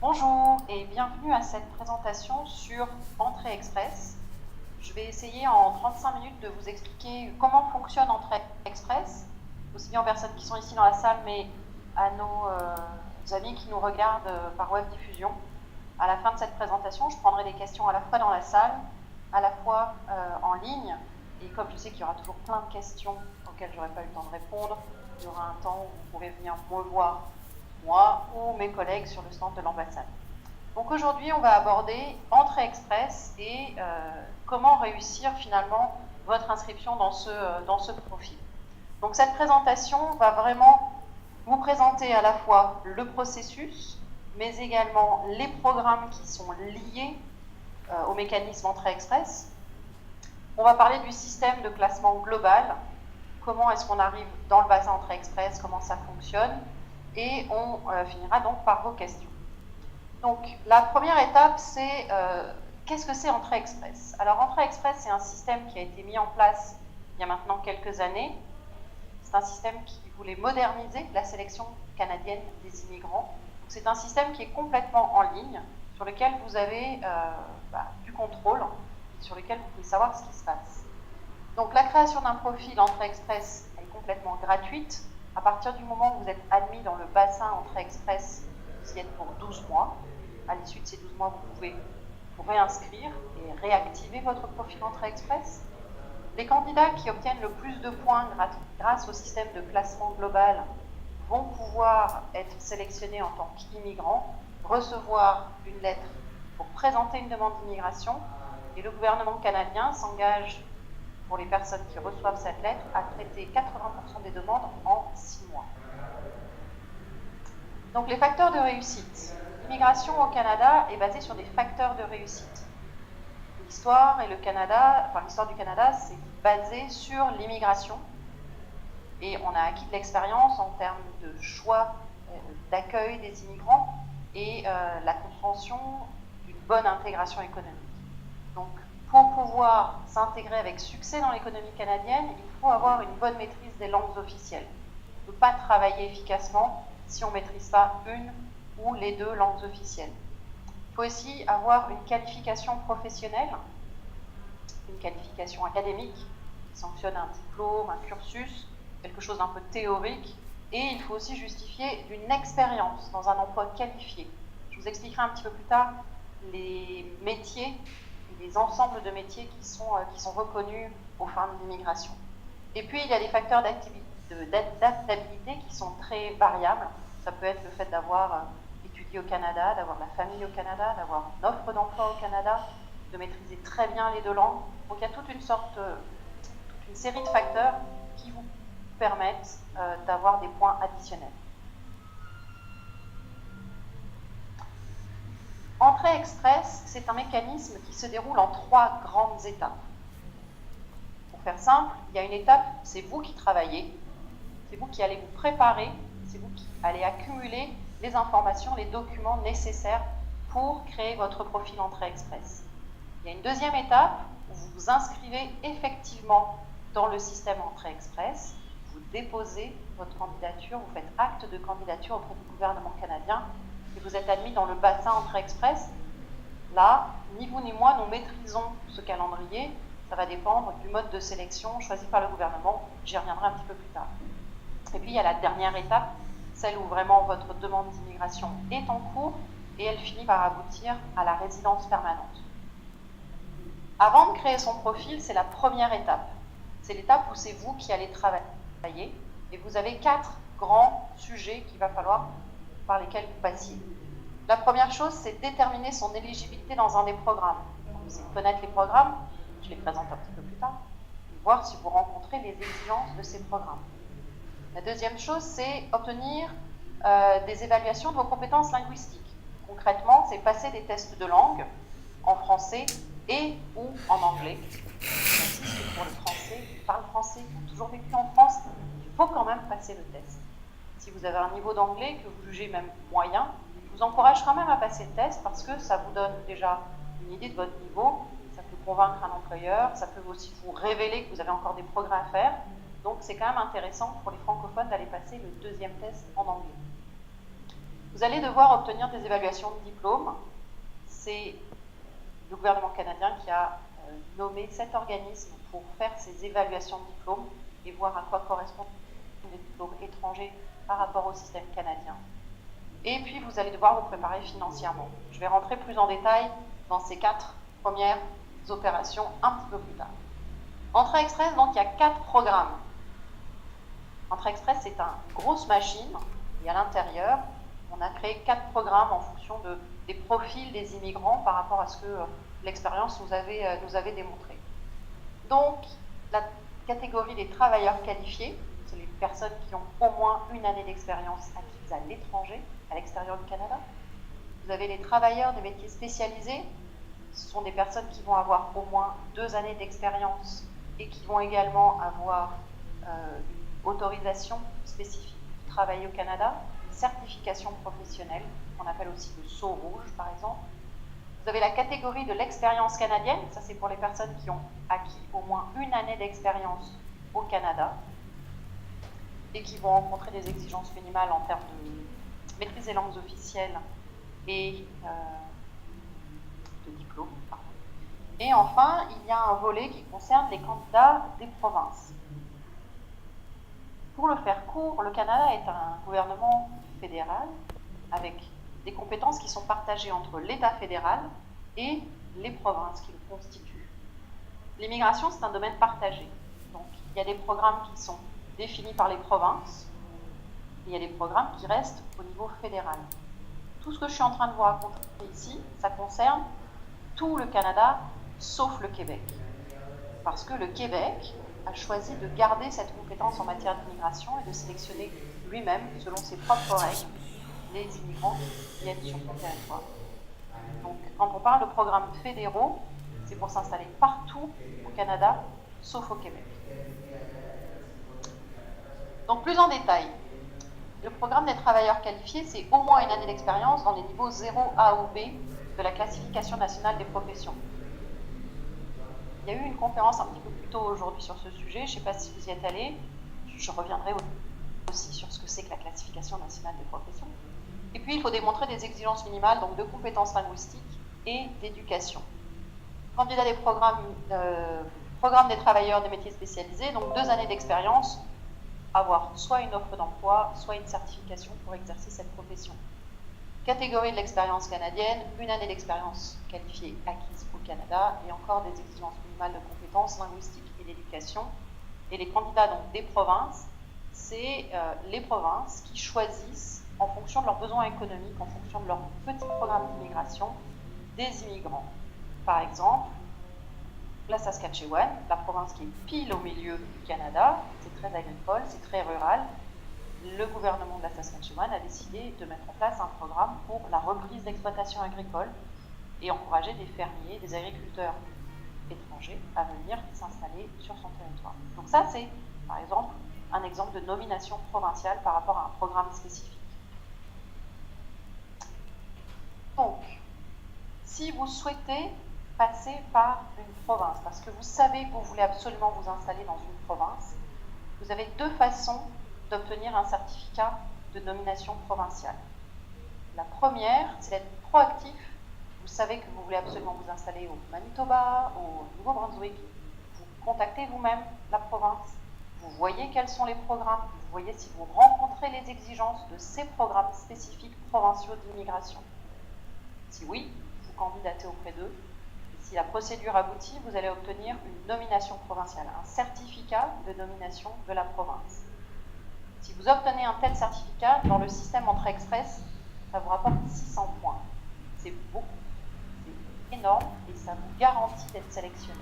Bonjour et bienvenue à cette présentation sur Entrée Express. Je vais essayer en 35 minutes de vous expliquer comment fonctionne Entrée Express, aussi bien aux personnes qui sont ici dans la salle, mais à nos amis qui nous regardent par web diffusion. À la fin de cette présentation, je prendrai des questions à la fois dans la salle, à la fois en ligne. Et comme je sais qu'il y aura toujours plein de questions auxquelles je n'aurai pas eu le temps de répondre, il y aura un temps où vous pourrez venir me voir, moi ou mes collègues sur le stand de l'ambassade. Donc aujourd'hui, on va aborder Entrée Express et comment réussir finalement votre inscription dans ce profil. Donc cette présentation va vraiment vous présenter à la fois le processus, mais également les programmes qui sont liés au mécanisme Entrée Express. On va parler du système de classement global, comment est-ce qu'on arrive dans le bassin Entrée Express, comment ça fonctionne, et on finira donc par vos questions. Donc la première étape, c'est qu'est-ce que c'est Entrée Express? Alors Entrée Express, c'est un système qui a été mis en place il y a maintenant quelques années. C'est un système qui voulait moderniser la sélection canadienne des immigrants. C'est un système qui est complètement en ligne, sur lequel vous avez du contrôle, sur lequel vous pouvez savoir ce qui se passe. Donc la création d'un profil Entrée Express est complètement gratuite. À partir du moment où vous êtes admis dans le bassin Entrée Express, vous y êtes pour 12 mois. À l'issue de ces 12 mois, vous pouvez vous réinscrire et réactiver votre profil Entrée Express. Les candidats qui obtiennent le plus de points grâce au système de classement global vont pouvoir être sélectionnés en tant qu'immigrants, recevoir une lettre pour présenter une demande d'immigration, et le gouvernement canadien s'engage, pour les personnes qui reçoivent cette lettre, à traiter 80% des demandes en 6 mois. Donc les facteurs de réussite. L'immigration au Canada est basée sur des facteurs de réussite. L'histoire du Canada, c'est basé sur l'immigration. Et on a acquis de l'expérience en termes de choix d'accueil des immigrants et la compréhension d'une bonne intégration économique. Donc, pour pouvoir s'intégrer avec succès dans l'économie canadienne, il faut avoir une bonne maîtrise des langues officielles. On ne peut pas travailler efficacement si on ne maîtrise pas une ou les deux langues officielles. Il faut aussi avoir une qualification professionnelle, une qualification académique qui sanctionne un diplôme, un cursus, quelque chose d'un peu théorique, et il faut aussi justifier une expérience dans un emploi qualifié. Je vous expliquerai un petit peu plus tard les métiers, les ensembles de métiers qui sont reconnus aux fins de l'immigration. Et puis, il y a des facteurs d'adaptabilité qui sont très variables. Ça peut être le fait d'avoir étudié au Canada, d'avoir la famille au Canada, d'avoir une offre d'emploi au Canada, de maîtriser très bien les deux langues. Donc, il y a toute une série de facteurs qui vous permettent d'avoir des points additionnels. Entrée Express, c'est un mécanisme qui se déroule en 3 grandes étapes. Pour faire simple, il y a une étape, c'est vous qui travaillez, c'est vous qui allez vous préparer, c'est vous qui allez accumuler les informations, les documents nécessaires pour créer votre profil Entrée Express. Il y a une deuxième étape où vous vous inscrivez effectivement dans le système Entrée Express, vous déposez votre candidature, vous faites acte de candidature auprès du gouvernement canadien et vous êtes admis dans le bassin Entrée Express. Là, ni vous ni moi, nous maîtrisons ce calendrier. Ça va dépendre du mode de sélection choisi par le gouvernement. J'y reviendrai un petit peu plus tard. Et puis, il y a la dernière étape, celle où vraiment votre demande d'immigration est en cours et elle finit par aboutir à la résidence permanente. Avant de créer son profil, c'est la première étape. C'est l'étape où c'est vous qui allez travailler et vous avez 4 grands sujets par lesquels vous passiez. La première chose, c'est déterminer son éligibilité dans un des programmes. C'est connaître les programmes, je les présente un petit peu plus tard, et voir si vous rencontrez les exigences de ces programmes. La deuxième chose, c'est obtenir des évaluations de vos compétences linguistiques. Concrètement, c'est passer des tests de langue en français et ou en anglais. J'insiste que pour les Français qui parlent français, qui ont toujours vécu en France, il faut quand même passer le test. Si vous avez un niveau d'anglais que vous jugez même moyen, je vous encourage quand même à passer le test parce que ça vous donne déjà une idée de votre niveau, ça peut convaincre un employeur, ça peut aussi vous révéler que vous avez encore des progrès à faire. Donc c'est quand même intéressant pour les francophones d'aller passer le deuxième test en anglais. Vous allez devoir obtenir des évaluations de diplôme. C'est le gouvernement canadien qui a nommé 7 organismes pour faire ces évaluations de diplôme et voir à quoi correspondent les diplômes étrangers par rapport au système canadien. Et puis, vous allez devoir vous préparer financièrement. Je vais rentrer plus en détail dans ces 4 premières opérations un petit peu plus tard. Entrée Express, donc, il y a 4 programmes. Entrée Express, c'est une grosse machine, et à l'intérieur, on a créé 4 programmes en fonction des profils des immigrants par rapport à ce que l'expérience nous avait démontré. Donc, la catégorie des travailleurs qualifiés, c'est les personnes qui ont au moins une année d'expérience acquise à l'étranger, à l'extérieur du Canada. Vous avez les travailleurs des métiers spécialisés, ce sont des personnes qui vont avoir au moins 2 années d'expérience et qui vont également avoir une autorisation spécifique pour travailler au Canada, une certification professionnelle, qu'on appelle aussi le sceau rouge par exemple. Vous avez la catégorie de l'expérience canadienne, ça c'est pour les personnes qui ont acquis au moins une année d'expérience au Canada et qui vont rencontrer des exigences minimales en termes de maîtrise des langues officielles et de diplôme. Et enfin, il y a un volet qui concerne les candidats des provinces. Pour le faire court, le Canada est un gouvernement fédéral avec des compétences qui sont partagées entre l'État fédéral et les provinces qui le constituent. L'immigration, c'est un domaine partagé. Donc, il y a des programmes qui sont définis par les provinces, et il y a des programmes qui restent au niveau fédéral. Tout ce que je suis en train de vous raconter ici, ça concerne tout le Canada, sauf le Québec. Parce que le Québec a choisi de garder cette compétence en matière d'immigration et de sélectionner lui-même, selon ses propres règles, les immigrants qui viennent sur son territoire. Donc, quand on parle de programmes fédéraux, c'est pour s'installer partout au Canada, sauf au Québec. Donc, plus en détail, le programme des travailleurs qualifiés, c'est au moins une année d'expérience dans les niveaux 0A ou B de la classification nationale des professions. Il y a eu une conférence un petit peu plus tôt aujourd'hui sur ce sujet, je ne sais pas si vous y êtes allés, je reviendrai aussi sur ce que c'est que la classification nationale des professions. Et puis, il faut démontrer des exigences minimales, donc de compétences linguistiques et d'éducation. Candidat des programmes des travailleurs des métiers spécialisés, donc 2 années d'expérience, avoir soit une offre d'emploi, soit une certification pour exercer cette profession. Catégorie de l'expérience canadienne, 1 année d'expérience qualifiée acquise au Canada et encore des exigences minimales de compétences linguistiques et d'éducation. Et les candidats donc des provinces, c'est les provinces qui choisissent en fonction de leurs besoins économiques, en fonction de leur petit programme d'immigration, des immigrants. Par exemple, la Saskatchewan, la province qui est pile au milieu du Canada, c'est très agricole, c'est très rural. Le gouvernement de la Saskatchewan a décidé de mettre en place un programme pour la reprise d'exploitation agricole et encourager des fermiers, des agriculteurs étrangers à venir s'installer sur son territoire. Donc ça, c'est, par exemple, un exemple de nomination provinciale par rapport à un programme spécifique. Donc, si vous souhaitez passer par une province, parce que vous savez que vous voulez absolument vous installer dans une province, vous avez 2 façons d'obtenir un certificat de nomination provinciale. La première, c'est d'être proactif. Vous savez que vous voulez absolument vous installer au Manitoba, au Nouveau-Brunswick. Vous contactez vous-même la province, vous voyez quels sont les programmes, vous voyez si vous rencontrez les exigences de ces programmes spécifiques provinciaux d'immigration. Si oui, vous candidatez auprès d'eux. Si la procédure aboutit, vous allez obtenir une nomination provinciale, un certificat de nomination de la province. Si vous obtenez un tel certificat, dans le système Entrée Express, ça vous rapporte 600 points. C'est beaucoup, c'est énorme et ça vous garantit d'être sélectionné.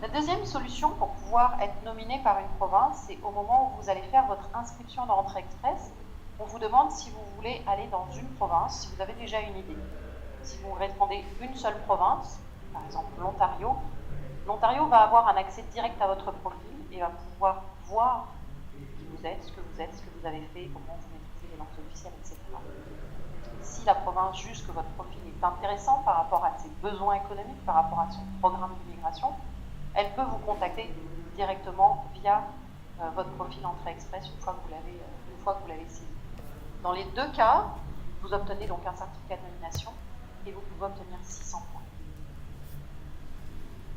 La deuxième solution pour pouvoir être nominé par une province, c'est au moment où vous allez faire votre inscription dans Entrée Express, on vous demande si vous voulez aller dans une province, si vous avez déjà une idée. Si vous répondez une seule province, par exemple l'Ontario, l'Ontario va avoir un accès direct à votre profil et va pouvoir voir qui vous êtes, ce que vous avez fait, comment vous maîtrisez les langues officielles, etc. Si la province juge que votre profil est intéressant par rapport à ses besoins économiques, par rapport à son programme d'immigration, elle peut vous contacter directement via votre profil Entrée Express une fois que vous l'avez saisi. Dans les 2 cas, Vous obtenez donc un certificat de nomination et vous pouvez obtenir 600 points.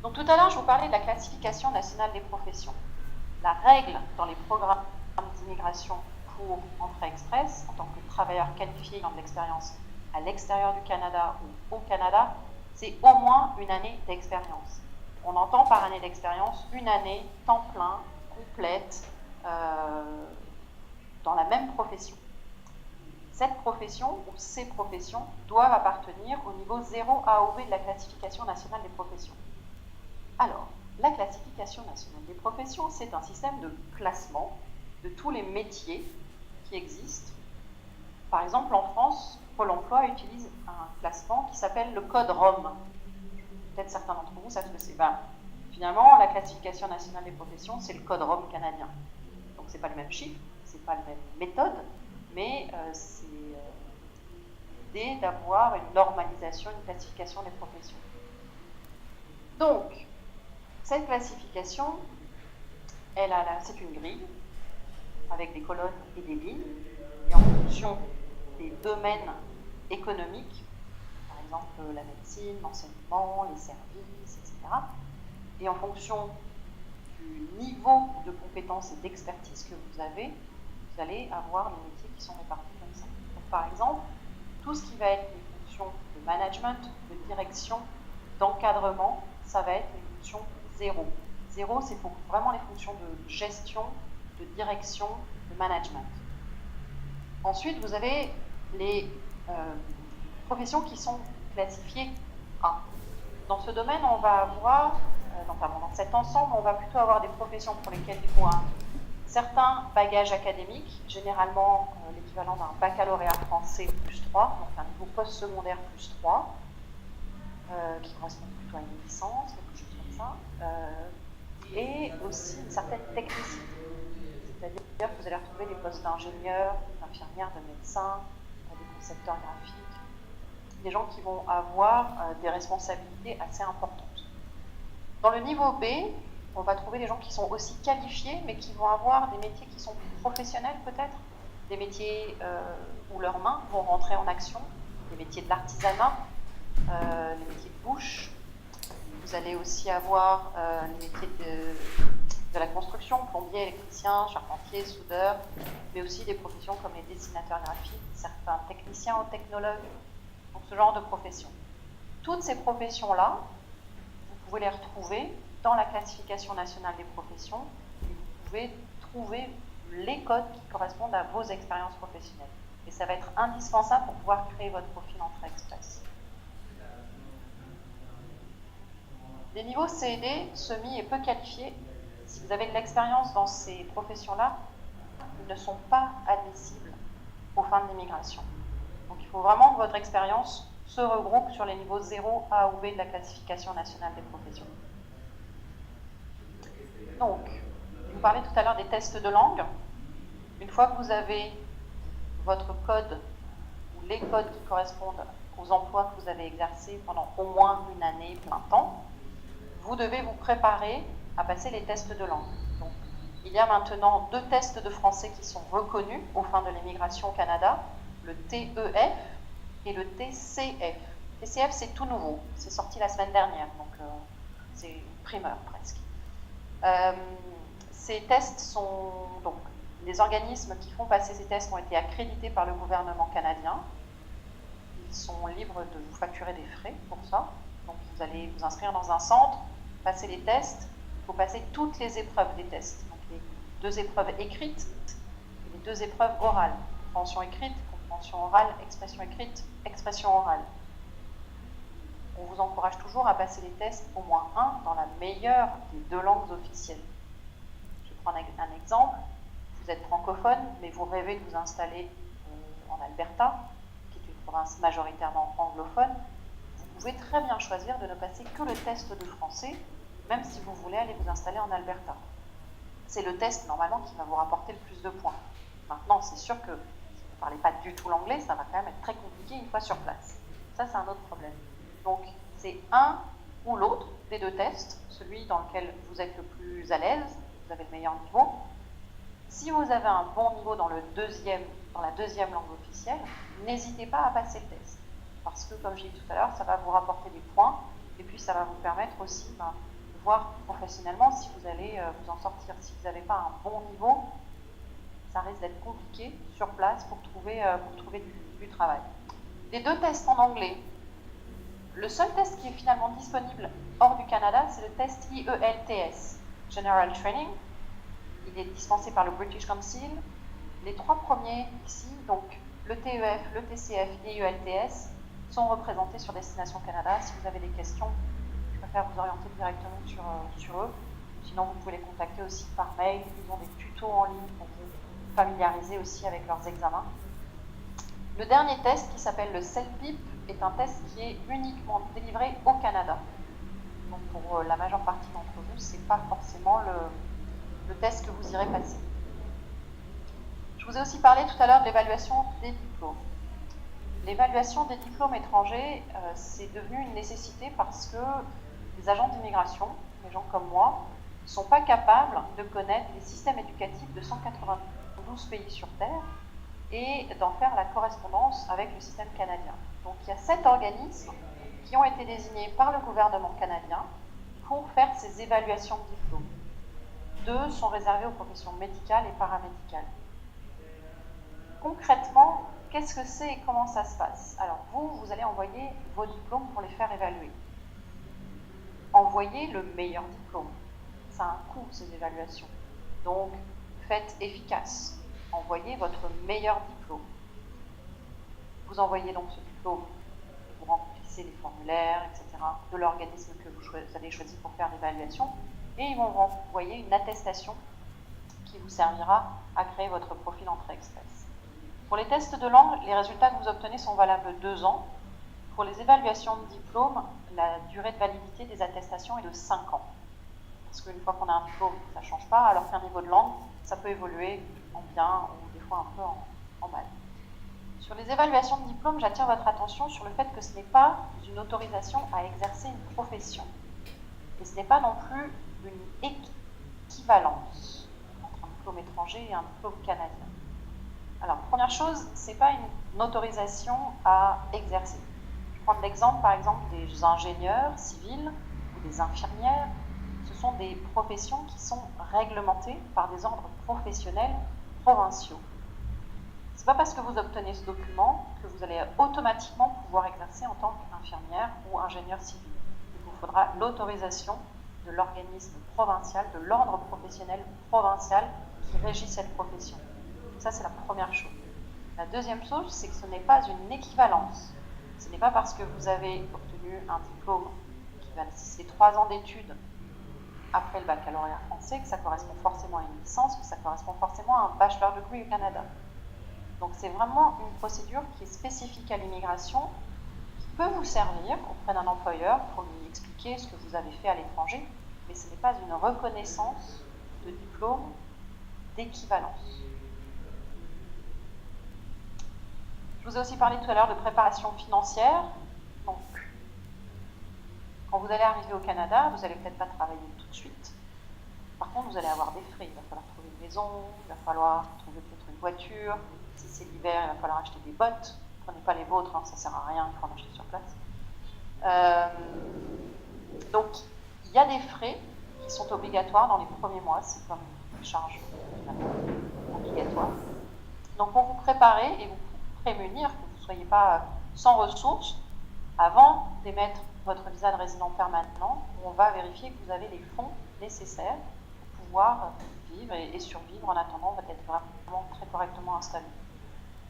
Donc tout à l'heure, je vous parlais de la classification nationale des professions. La règle dans les programmes d'immigration pour entrée express, en tant que travailleur qualifié ayant de l'expérience à l'extérieur du Canada ou au Canada, c'est au moins une année d'expérience. On entend par année d'expérience une année temps plein, complète, dans la même profession. Cette profession ou ces professions doivent appartenir au niveau 0 AOV de la classification nationale des professions. Alors, la classification nationale des professions, c'est un système de classement de tous les métiers qui existent. Par exemple, en France, Pôle emploi utilise un classement qui s'appelle le code ROM. Peut-être certains d'entre vous savent ce que c'est. Finalement, la classification nationale des professions, c'est le code ROM canadien. Donc, ce n'est pas le même chiffre, ce n'est pas la même méthode, mais c'est l'idée d'avoir une normalisation, une classification des professions. Donc, cette classification, c'est une grille avec des colonnes et des lignes, et en fonction des domaines économiques, par exemple la médecine, l'enseignement, les services, etc., et en fonction du niveau de compétences et d'expertise que vous avez, vous allez avoir les métiers qui sont répartis comme ça. Donc, par exemple, tout ce qui va être les fonctions de management, de direction, d'encadrement, ça va être les fonctions 0. 0, c'est pour vraiment les fonctions de gestion, de direction, de management. Ensuite, vous avez les professions qui sont classifiées A. Dans ce domaine, on va avoir, dans cet ensemble, on va plutôt avoir des professions pour lesquelles il faut un certain bagage académique, généralement l'équivalent d'un baccalauréat français plus 3, donc un niveau post-secondaire plus 3, qui correspond plutôt à une licence, quelque chose comme ça, et aussi une certaine technicité. C'est-à-dire que vous allez retrouver des postes d'ingénieurs, d'infirmières, de médecins, des concepteurs graphiques, des gens qui vont avoir des responsabilités assez importantes. Dans le niveau B, on va trouver des gens qui sont aussi qualifiés, mais qui vont avoir des métiers qui sont plus professionnels peut-être, des métiers où leurs mains vont rentrer en action, des métiers de l'artisanat, les métiers de bouche. Vous allez aussi avoir les métiers de la construction, plombier, électricien, charpentier, soudeur, mais aussi des professions comme les dessinateurs graphiques, certains techniciens ou technologues, donc ce genre de professions. Toutes ces professions-là, vous pouvez les retrouver dans la classification nationale des professions et vous pouvez trouver les codes qui correspondent à vos expériences professionnelles. Et ça va être indispensable pour pouvoir créer votre profil Entrée Express. Les niveaux C et D, semi et peu qualifiés, si vous avez de l'expérience dans ces professions-là, ils ne sont pas admissibles aux fins de l'immigration. Donc il faut vraiment que votre expérience se regroupe sur les niveaux 0 A ou B de la classification nationale des professions. Donc, je vous parlais tout à l'heure des tests de langue. Une fois que vous avez votre code ou les codes qui correspondent aux emplois que vous avez exercés pendant au moins une année, plein temps, vous devez vous préparer à passer les tests de langue. Donc, il y a maintenant 2 tests de français qui sont reconnus aux fins de l'immigration au Canada, le TEF et le TCF. TCF, c'est tout nouveau, c'est sorti la semaine dernière, donc c'est une primeur presque. Ces tests sont donc, les organismes qui font passer ces tests ont été accrédités par le gouvernement canadien. Ils sont libres de vous facturer des frais pour ça. Donc vous allez vous inscrire dans un centre, passer les tests. Il faut passer toutes les épreuves des tests. Donc les 2 épreuves écrites et les 2 épreuves orales. Compréhension écrite, compréhension orale, expression écrite, expression orale. On vous encourage toujours à passer les tests au moins 1 dans la meilleure des 2 langues officielles. Je vais prendre un exemple. Vous êtes francophone, mais vous rêvez de vous installer en Alberta, qui est une province majoritairement anglophone. Vous pouvez très bien choisir de ne passer que le test de français, même si vous voulez aller vous installer en Alberta. C'est le test, normalement, qui va vous rapporter le plus de points. Maintenant, c'est sûr que si vous ne parlez pas du tout l'anglais, ça va quand même être très compliqué une fois sur place. Ça, c'est un autre problème. Donc, c'est un ou l'autre des 2 tests, celui dans lequel vous êtes le plus à l'aise, vous avez le meilleur niveau. Si vous avez un bon niveau dans le 2e dans la deuxième langue officielle, n'hésitez pas à passer le test. Parce que, comme j'ai dit tout à l'heure, ça va vous rapporter des points, et puis ça va vous permettre aussi de voir professionnellement si vous allez vous en sortir. Si vous n'avez pas un bon niveau, ça risque d'être compliqué sur place pour trouver du travail. Les deux tests en anglais. Le seul test qui est finalement disponible hors du Canada, c'est le test IELTS, General Training. Il est dispensé par le British Council. Les trois premiers ici, donc le TEF, le TCF et l'IELTS, sont représentés sur Destination Canada. Si vous avez des questions, je préfère vous orienter directement sur eux. Sinon, vous pouvez les contacter aussi par mail. Ils ont des tutos en ligne pour vous familiariser aussi avec leurs examens. Le dernier test, qui s'appelle le CELPIP, est un test qui est uniquement délivré au Canada. Donc pour la majeure partie d'entre vous, ce n'est pas forcément le test que vous irez passer. Je vous ai aussi parlé tout à l'heure de l'évaluation des diplômes. L'évaluation des diplômes étrangers, c'est devenu une nécessité parce que les agents d'immigration, les gens comme moi, ne sont pas capables de connaître les systèmes éducatifs de 192 pays sur Terre et d'en faire la correspondance avec le système canadien. Donc il y a 7 organismes qui ont été désignés par le gouvernement canadien pour faire ces évaluations de diplômes. 2 sont réservés aux professions médicales et paramédicales. Concrètement, qu'est-ce que c'est et comment ça se passe? Alors vous allez envoyer vos diplômes pour les faire évaluer. Envoyez le meilleur diplôme. Ça a un coût, ces évaluations. Donc, faites efficace. Envoyez votre meilleur diplôme. Vous envoyez donc ce diplôme, vous remplissez les formulaires, etc., de l'organisme que vous avez choisi pour faire l'évaluation, et ils vont vous envoyer une attestation qui vous servira à créer votre profil Entrée Express. Pour les tests de langue, les résultats que vous obtenez sont valables 2 ans. Pour les évaluations de diplôme, la durée de validité des attestations est de 5 ans. Parce qu'une fois qu'on a un diplôme, ça ne change pas, alors qu'un niveau de langue, ça peut évoluer en bien ou des fois un peu en mal. Sur les évaluations de diplôme, j'attire votre attention sur le fait que ce n'est pas une autorisation à exercer une profession. Et ce n'est pas non plus une équivalence entre un diplôme étranger et un diplôme canadien. Alors, première chose, ce n'est pas une autorisation à exercer. Je vais prendre l'exemple, par exemple, des ingénieurs civils ou des infirmières. Ce sont des professions qui sont réglementées par des ordres professionnels provinciaux. Ce n'est pas parce que vous obtenez ce document que vous allez automatiquement pouvoir exercer en tant qu'infirmière ou ingénieur civil. Il vous faudra l'autorisation de l'organisme provincial, de l'ordre professionnel provincial qui régit cette profession. Ça, c'est la première chose. La deuxième chose, c'est que ce n'est pas une équivalence. Ce n'est pas parce que vous avez obtenu un diplôme qui va nécessiter 3 ans d'études après le baccalauréat français que ça correspond forcément à une licence, que ça correspond forcément à un bachelor degree au Canada. Donc c'est vraiment une procédure qui est spécifique à l'immigration, qui peut vous servir auprès d'un employeur pour lui expliquer ce que vous avez fait à l'étranger, mais ce n'est pas une reconnaissance de diplôme d'équivalence. Je vous ai aussi parlé tout à l'heure de préparation financière. Donc, quand vous allez arriver au Canada, vous n'allez peut-être pas travailler tout de suite. Par contre, vous allez avoir des frais. Il va falloir trouver une maison, il va falloir trouver peut-être une voiture. Si c'est l'hiver, il va falloir acheter des bottes. Ne prenez pas les vôtres, ça ne sert à rien, il faut en acheter sur place. Donc, il y a des frais qui sont obligatoires dans les premiers mois. C'est comme une charge obligatoire. Donc, pour vous préparer et vous prémunir que vous ne soyez pas sans ressources, avant d'émettre votre visa de résident permanent, on va vérifier que vous avez les fonds nécessaires pour pouvoir vivre et survivre en attendant d'être vraiment très correctement installé.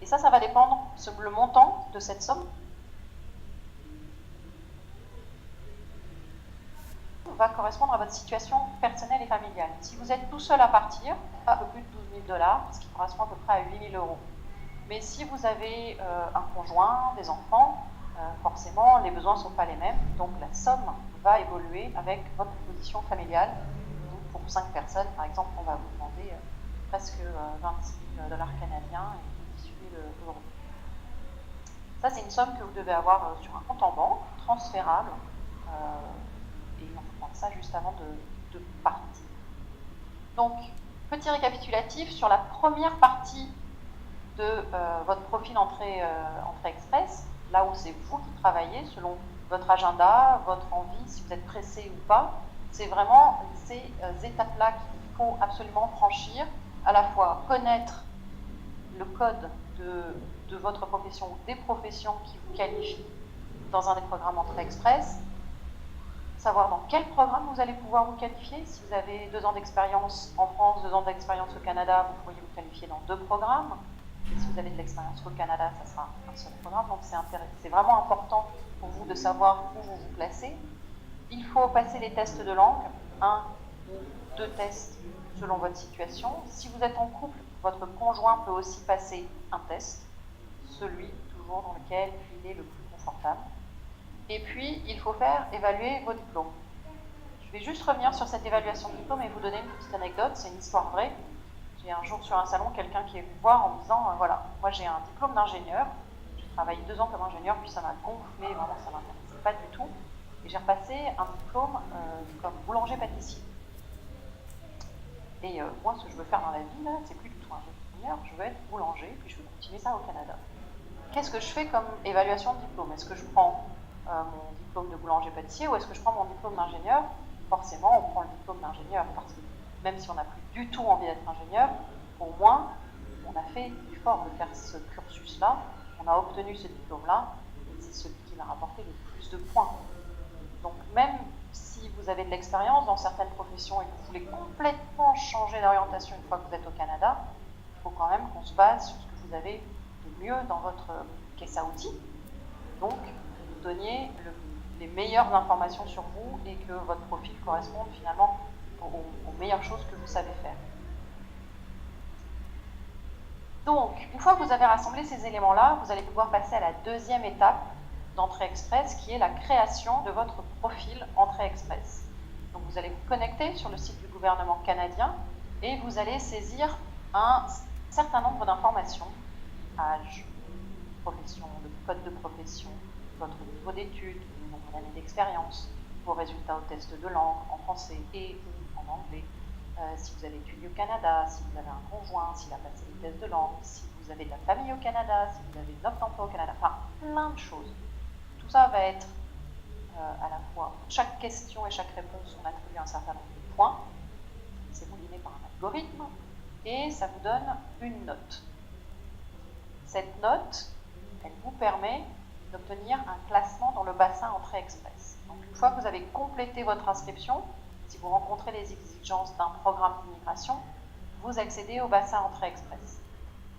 Et ça va dépendre, le montant de cette somme va correspondre à votre situation personnelle et familiale. Si vous êtes tout seul à partir, un peu plus de 12 000 $, ce qui correspond à peu près à 8 000 €. Mais si vous avez un conjoint, des enfants, forcément, les besoins ne sont pas les mêmes. Donc, la somme va évoluer avec votre position familiale. Donc, pour 5 personnes, par exemple, on va vous demander presque 26 000 $ canadiens et 18 000 €. Ça, c'est une somme que vous devez avoir sur un compte en banque, transférable. Et on peut prendre ça juste avant de partir. Donc, petit récapitulatif sur la première partie de votre profil entrée express, là où c'est vous qui travaillez selon votre agenda, votre envie, si vous êtes pressé ou pas. C'est vraiment ces étapes-là qu'il faut absolument franchir, à la fois connaître le code de votre profession ou des professions qui vous qualifient dans un des programmes entrée express, savoir dans quel programme vous allez pouvoir vous qualifier. Si vous avez 2 ans d'expérience en France, 2 ans d'expérience au Canada, vous pourriez vous qualifier dans 2 programmes. Et si vous avez de l'expérience au Canada, ça sera un seul programme. Donc c'est vraiment important pour vous de savoir où vous vous placez. Il faut passer les tests de langue, 1 ou 2 tests selon votre situation. Si vous êtes en couple, votre conjoint peut aussi passer un test, celui toujours dans lequel il est le plus confortable. Et puis, il faut faire évaluer vos diplômes. Je vais juste revenir sur cette évaluation de diplôme et vous donner une petite anecdote, c'est une histoire vraie. J'ai un jour sur un salon quelqu'un qui est venu me voir en me disant voilà, moi j'ai un diplôme d'ingénieur, j'ai travaillé 2 ans comme ingénieur, puis ça m'a gonflé, vraiment ça ne m'intéressait pas du tout. Et j'ai repassé un diplôme comme boulanger-pâtissier. Et moi, ce que je veux faire dans la vie, là, c'est plus du tout ingénieur, je veux être boulanger, puis je veux continuer ça au Canada. Qu'est-ce que je fais comme évaluation de diplôme? Est-ce que je prends mon diplôme de boulanger-pâtissier ou est-ce que je prends mon diplôme d'ingénieur? Forcément, on prend le diplôme d'ingénieur parce que même si on n'a plus du tout envie d'être ingénieur, au moins, on a fait l'effort de faire ce cursus-là, on a obtenu ce diplôme-là, et c'est celui qui m'a rapporté le plus de points. Donc même si vous avez de l'expérience dans certaines professions et que vous voulez complètement changer d'orientation une fois que vous êtes au Canada, il faut quand même qu'on se base sur ce que vous avez de mieux dans votre caisse à outils. Donc, vous donniez les meilleures informations sur vous et que votre profil corresponde finalement aux meilleures choses que vous savez faire. Donc, une fois que vous avez rassemblé ces éléments-là, vous allez pouvoir passer à la deuxième étape d'entrée express, qui est la création de votre profil entrée express. Donc, vous allez vous connecter sur le site du gouvernement canadien et vous allez saisir un certain nombre d'informations, âge, profession, le code de profession, votre niveau d'études, le nombre d'années d'expérience, vos résultats au test de langue en français et ou en anglais, si vous avez étudié au Canada, si vous avez un conjoint, s'il a passé les tests de langue, si vous avez de la famille au Canada, si vous avez une offre d'emploi au Canada, enfin plein de choses. Tout ça va être à la fois, chaque question et chaque réponse, on attribue un certain nombre de points, c'est mouliné par un algorithme, et ça vous donne une note. Cette note, elle vous permet d'obtenir un classement dans le bassin entrée express. Donc, une fois que vous avez complété votre inscription, si vous rencontrez les exigences d'un programme d'immigration, vous accédez au bassin entrée express.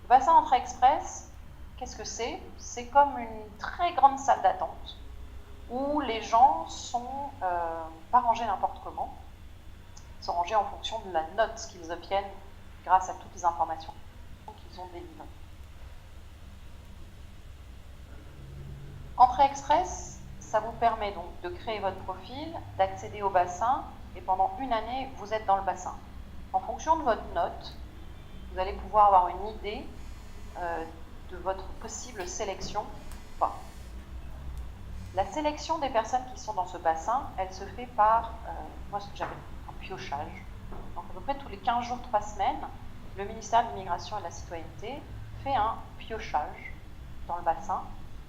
Le bassin entrée express, qu'est-ce que c'est? C'est comme une très grande salle d'attente où les gens sont pas rangés n'importe comment, ils sont rangés en fonction de la note qu'ils obtiennent grâce à toutes les informations qu'ils ont délivrées. Entrée express, ça vous permet donc de créer votre profil, d'accéder au bassin, et pendant une année, vous êtes dans le bassin. En fonction de votre note, vous allez pouvoir avoir une idée de votre possible sélection ou pas. La sélection des personnes qui sont dans ce bassin, elle se fait par, moi ce que j'appelle un piochage. Donc à peu près tous les 15 jours, 3 semaines, le ministère de l'Immigration et de la Citoyenneté fait un piochage dans le bassin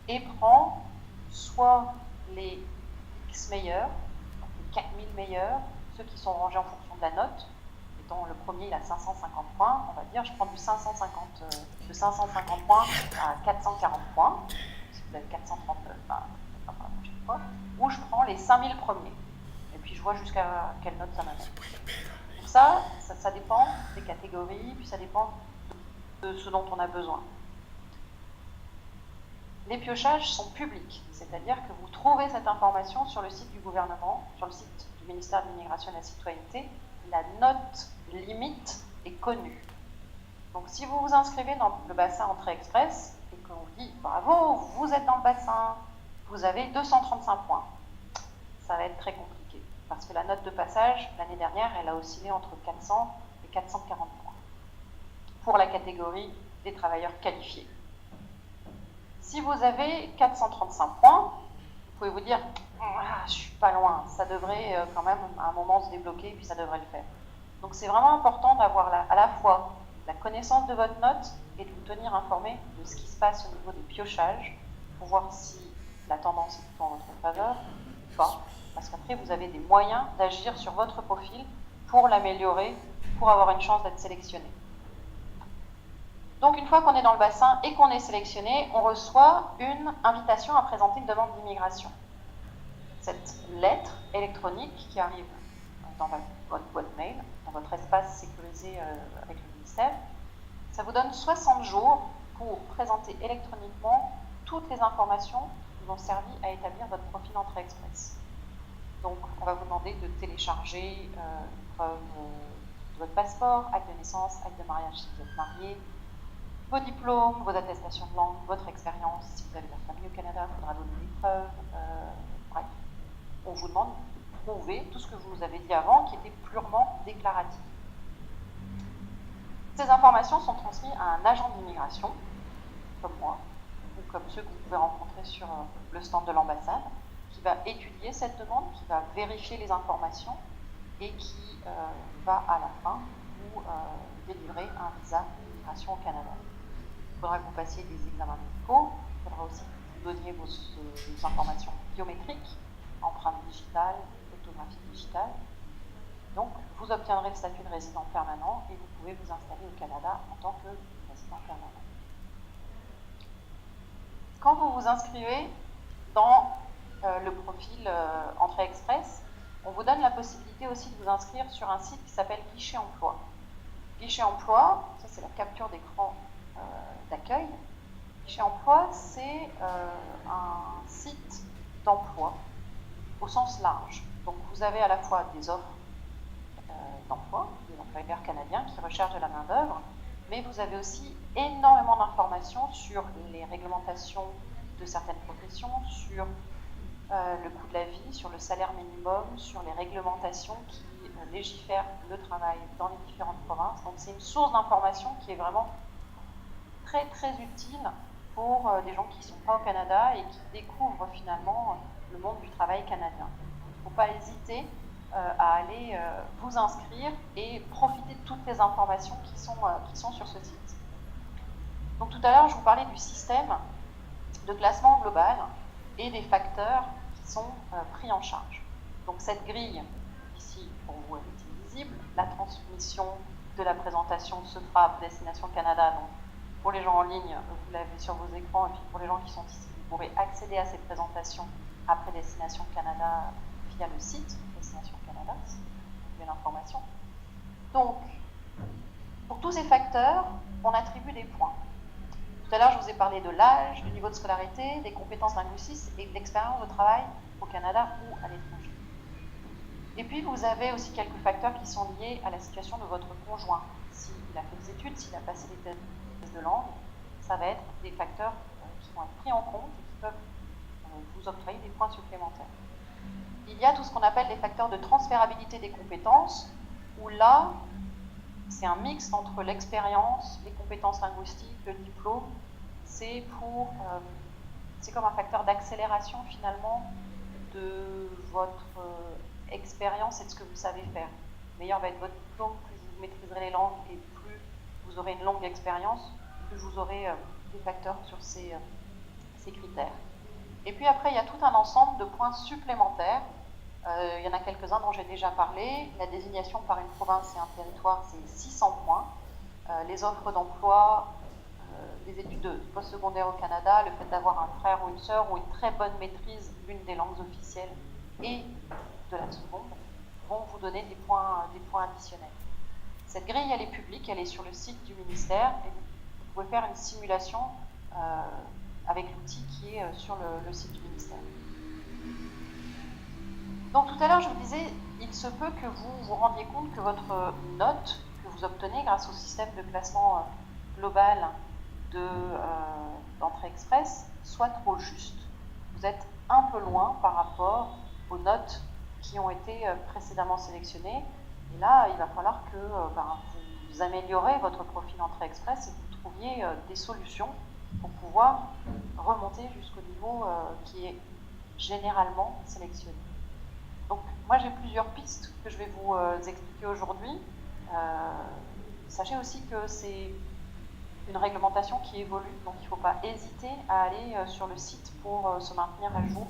et prend soit les X meilleurs, donc les 4000 meilleurs, ceux qui sont rangés en fonction de la note. Étant le premier, il a 550 points, on va dire, je prends de 550 points à 440 points. Si vous avez 439, ben, ça sera pas la prochaine fois. Ou je prends les 5000 premiers. Et puis je vois jusqu'à quelle note ça m'amène. Donc ça dépend des catégories, puis ça dépend de ce dont on a besoin. Les piochages sont publics, c'est-à-dire que vous trouvez cette information sur le site du gouvernement, sur le site du ministère de l'Immigration et de la Citoyenneté. La note limite est connue. Donc si vous vous inscrivez dans le bassin entrée express et qu'on vous dit bravo, vous êtes dans le bassin, vous avez 235 points, ça va être très compliqué parce que la note de passage, l'année dernière, elle a oscillé entre 400 et 440 points pour la catégorie des travailleurs qualifiés. Si vous avez 435 points, vous pouvez vous dire je suis pas loin, ça devrait quand même à un moment se débloquer et puis ça devrait le faire. Donc c'est vraiment important d'avoir à la fois la connaissance de votre note et de vous tenir informé de ce qui se passe au niveau des piochages pour voir si la tendance est plutôt en votre faveur ou pas. Parce qu'après, vous avez des moyens d'agir sur votre profil pour l'améliorer, pour avoir une chance d'être sélectionné. Donc, une fois qu'on est dans le bassin et qu'on est sélectionné, on reçoit une invitation à présenter une demande d'immigration. Cette lettre électronique qui arrive dans votre boîte mail, dans votre espace sécurisé avec le ministère, ça vous donne 60 jours pour présenter électroniquement toutes les informations qui vont servir à établir votre profil Entrée Express. Donc, on va vous demander de télécharger une preuve de votre passeport, acte de naissance, acte de mariage si vous êtes marié, vos diplômes, vos attestations de langue, votre expérience. Si vous avez de la famille au Canada, il faudra donner des preuves. Bref, on vous demande de prouver tout ce que je vous avez dit avant, qui était purement déclaratif. Ces informations sont transmises à un agent d'immigration, comme moi, ou comme ceux que vous pouvez rencontrer sur le stand de l'ambassade, qui va étudier cette demande, qui va vérifier les informations et qui va à la fin vous délivrer un visa d'immigration au Canada. Il faudra que vous passiez des examens médicaux, il faudra aussi que vous donniez vos informations biométriques, empreintes digitales, photographie digitale. Donc, vous obtiendrez le statut de résident permanent et vous pouvez vous installer au Canada en tant que résident permanent. Quand vous vous inscrivez dans le profil Entrée Express, on vous donne la possibilité aussi de vous inscrire sur un site qui s'appelle Guichet Emploi. Guichet Emploi, ça c'est la capture d'écran d'accueil. Guichet Emploi, c'est un site d'emploi au sens large. Donc vous avez à la fois des offres d'emploi, des employeurs canadiens qui recherchent de la main-d'œuvre, mais vous avez aussi énormément d'informations sur les réglementations de certaines professions, sur le coût de la vie, sur le salaire minimum, sur les réglementations qui légifèrent le travail dans les différentes provinces. Donc c'est une source d'information qui est vraiment très très utile pour des gens qui ne sont pas au Canada et qui découvrent finalement le monde du travail canadien. Il ne faut pas hésiter à aller vous inscrire et profiter de toutes les informations qui sont sur ce site. Donc tout à l'heure, je vous parlais du système de classement global et des facteurs qui sont pris en charge. Donc cette grille, ici, pour vous, elle est visible. La transmission de la présentation se fera à Destination Canada. Donc pour les gens en ligne, vous l'avez sur vos écrans, et puis pour les gens qui sont ici, vous pourrez accéder à ces présentations après Destination Canada via le site Destination Canada, si vous avez l'information. Donc, pour tous ces facteurs, on attribue des points. Tout à l'heure, je vous ai parlé de l'âge, du niveau de scolarité, des compétences linguistiques et de l'expérience de travail au Canada ou à l'étranger. Et puis, vous avez aussi quelques facteurs qui sont liés à la situation de votre conjoint. S'il a fait des études, s'il a passé des tests de langue, ça va être des facteurs qui vont être pris en compte et qui peuvent vous octroyer des points supplémentaires. Il y a tout ce qu'on appelle les facteurs de transférabilité des compétences, où là, c'est un mix entre l'expérience, les compétences linguistiques, le diplôme. C'est comme un facteur d'accélération finalement de votre expérience et de ce que vous savez faire. Meilleur va être votre diplôme, plus vous maîtriserez les langues et plus vous aurez une longue expérience, plus vous aurez des facteurs sur ces critères. Et puis après, il y a tout un ensemble de points supplémentaires. Il y en a quelques-uns dont j'ai déjà parlé. La désignation par une province et un territoire, c'est 600 points. Les offres d'emploi, les études de postsecondaire au Canada, le fait d'avoir un frère ou une sœur ou une très bonne maîtrise d'une des langues officielles et de la seconde vont vous donner des points additionnels. Cette grille, elle est publique, elle est sur le site du ministère et vous pouvez faire une simulation avec l'outil qui est sur le site du ministère. Donc tout à l'heure, je vous disais, il se peut que vous vous rendiez compte que votre note que vous obtenez grâce au système de classement global d'Entrée Express soit trop juste. Vous êtes un peu loin par rapport aux notes qui ont été précédemment sélectionnées. Et là, il va falloir que vous améliorez votre profil Entrée Express et que vous trouviez des solutions pour pouvoir remonter jusqu'au niveau qui est généralement sélectionné. Donc moi j'ai plusieurs pistes que je vais vous expliquer aujourd'hui. Sachez aussi que c'est une réglementation qui évolue, donc il ne faut pas hésiter à aller sur le site pour se maintenir à jour